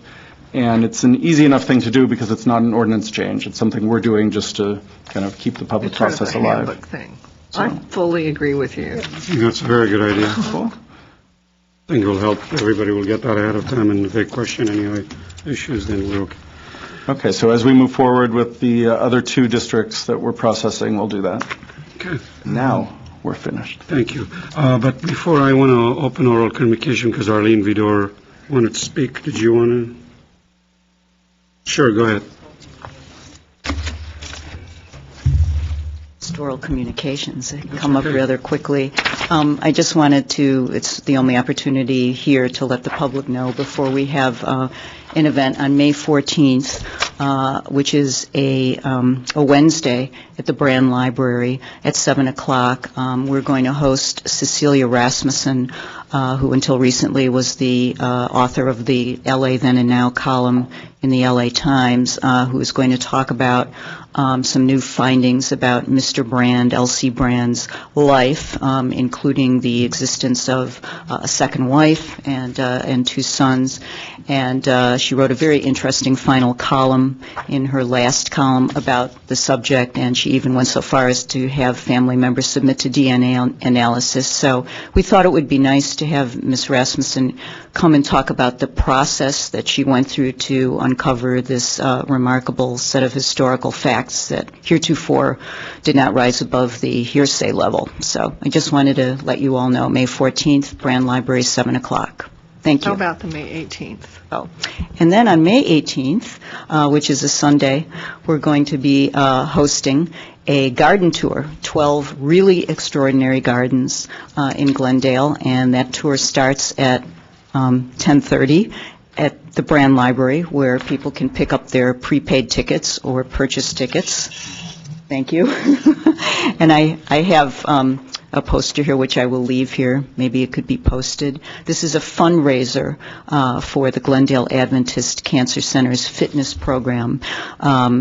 [SPEAKER 1] And it's an easy enough thing to do because it's not an ordinance change. It's something we're doing just to kind of keep the public process alive.
[SPEAKER 4] Handbook thing. I fully agree with you.
[SPEAKER 2] that's a very good idea.
[SPEAKER 1] Cool.
[SPEAKER 2] I think it will help. Everybody will get that ahead of time, and if they question any issues, then we're okay.
[SPEAKER 1] Okay, so as we move forward with the other two districts that we're processing, we'll do that.
[SPEAKER 2] Okay.
[SPEAKER 1] Now, we're finished.
[SPEAKER 2] Thank you. But before I want to open oral communication, because Arlene Vidor wanted to speak. Did you want to? Sure, go ahead.
[SPEAKER 13] Oral communications come up rather quickly. I just wanted to, it's the only opportunity here to let the public know before we have an event on May 14th, which is a Wednesday at the Brand Library at 7 o'clock. We're going to host Cecilia Rasmussen, who until recently was the author of the LA Then and Now column in the LA Times, who is going to talk about some new findings about Mr. Brand, L.C. Brand's life, including the existence of a second wife and two sons. And she wrote a very interesting final column in her last column about the subject, and she even went so far as to have family members submit to DNA analysis. So we thought it would be nice to have Ms. Rasmussen come and talk about the process that she went through to uncover this remarkable set of historical facts that heretofore did not rise above the hearsay level. So I just wanted to let you all know, May 14th, Brand Library, 7 o'clock. Thank you.
[SPEAKER 4] How about the May 18th?
[SPEAKER 13] Oh. And then on May 18th, which is a Sunday, we're going to be hosting a garden tour, 12 really extraordinary gardens in Glendale, and that tour starts at 10:30 at the Brand Library, where people can pick up their prepaid tickets or purchase tickets. Thank you. And I have a poster here, which I will leave here. Maybe it could be posted. This is a fundraiser for the Glendale Adventist Cancer Center's fitness program.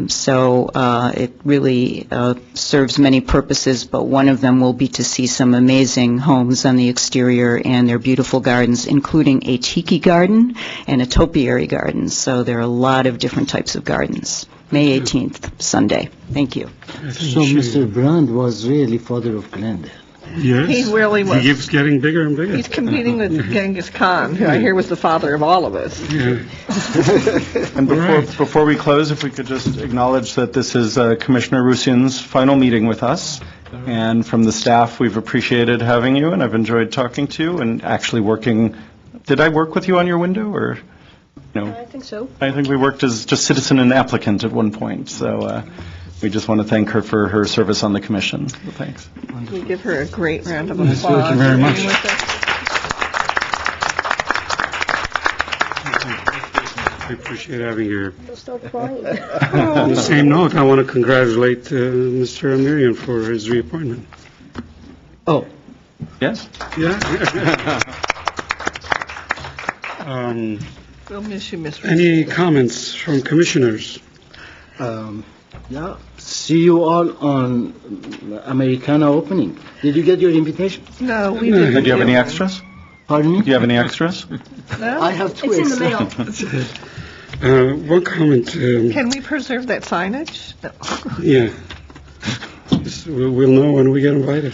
[SPEAKER 13] So it really serves many purposes, but one of them will be to see some amazing homes on the exterior and their beautiful gardens, including a tiki garden and a topiary garden. So there are a lot of different types of gardens. May 18th, Sunday. Thank you.
[SPEAKER 5] So Mr. Brand was really father of Glendale.
[SPEAKER 2] Yes.
[SPEAKER 4] He really was.
[SPEAKER 2] He keeps getting bigger and bigger.
[SPEAKER 4] He's competing with Genghis Khan, who I hear was the father of all of us.
[SPEAKER 2] Yeah.
[SPEAKER 1] And before we close, if we could just acknowledge that this is Commissioner Rusian's final meeting with us. And from the staff, we've appreciated having you, and I've enjoyed talking to you and actually working. Did I work with you on your window, or? No?
[SPEAKER 11] I think so.
[SPEAKER 1] I think we worked as just citizen and applicant at one point. So we just want to thank her for her service on the commission. So thanks.
[SPEAKER 4] We give her a great round of applause.
[SPEAKER 2] Thank you very much. I appreciate having you here.
[SPEAKER 11] Don't start crying.
[SPEAKER 2] On the same note, I want to congratulate Mr. Amirian for his reappointment.
[SPEAKER 5] Oh,
[SPEAKER 1] Yes?
[SPEAKER 2] Yeah?
[SPEAKER 4] We'll miss you, Miss
[SPEAKER 2] Any comments from commissioners?
[SPEAKER 5] Yeah, see you all on Americana opening. Did you get your invitation?
[SPEAKER 4] No, we didn't.
[SPEAKER 1] Do you have any extras?
[SPEAKER 5] Pardon me?
[SPEAKER 1] Do you have any extras?
[SPEAKER 4] No?
[SPEAKER 5] I have two
[SPEAKER 11] It's in the
[SPEAKER 5] extra.
[SPEAKER 11] mail.
[SPEAKER 2] One comment,
[SPEAKER 4] Can we preserve that signage? No.
[SPEAKER 2] yeah. We'll know when we get invited.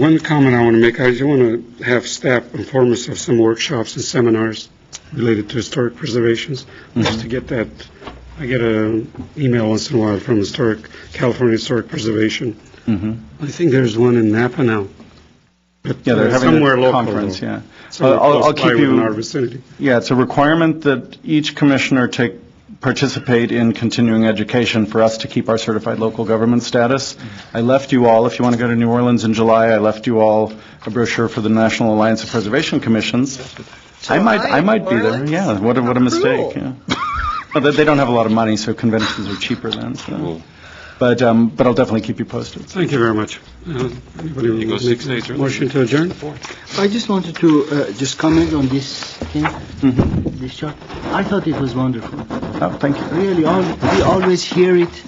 [SPEAKER 2] One comment I want to make, I just want to have staff inform us of some workshops and seminars related to historic preservations, just to get that. I get an email once in a while from California Historic Preservation. I think there's one in Napa now. But,
[SPEAKER 1] Yeah, they're having
[SPEAKER 2] somewhere
[SPEAKER 1] a
[SPEAKER 2] local,
[SPEAKER 1] conference,
[SPEAKER 2] though.
[SPEAKER 1] yeah.
[SPEAKER 2] Somewhere
[SPEAKER 1] I'll
[SPEAKER 2] close
[SPEAKER 1] keep
[SPEAKER 2] by
[SPEAKER 1] you-
[SPEAKER 2] within our vicinity.
[SPEAKER 1] Yeah, it's a requirement that each commissioner participate in continuing education for us to keep our certified local government status. I left you all, if you want to go to New Orleans in July, I left you all a brochure for the National Alliance of Preservation Commissions. I might be there, yeah, what a mistake, yeah. Well, they don't have a lot of money, so conventions are cheaper then, so. But I'll definitely keep you posted.
[SPEAKER 2] Thank you very much. Anybody want to make a motion to adjourn?
[SPEAKER 5] I just wanted to just comment on this thing, this chart. I thought it was wonderful.
[SPEAKER 1] Oh, thank you.
[SPEAKER 5] Really, we always hear it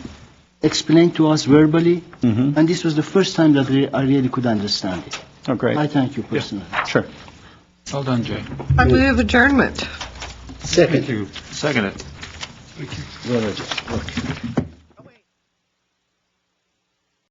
[SPEAKER 5] explained to us verbally, and this was the first time that I really could understand it.
[SPEAKER 1] Oh, great.
[SPEAKER 5] I thank you personally.
[SPEAKER 1] Sure.
[SPEAKER 7] Well done, Jay.
[SPEAKER 4] I move adjournment.
[SPEAKER 5] Second.
[SPEAKER 2] Thank you.
[SPEAKER 7] Second it.
[SPEAKER 2] Thank you.
[SPEAKER 5] Well,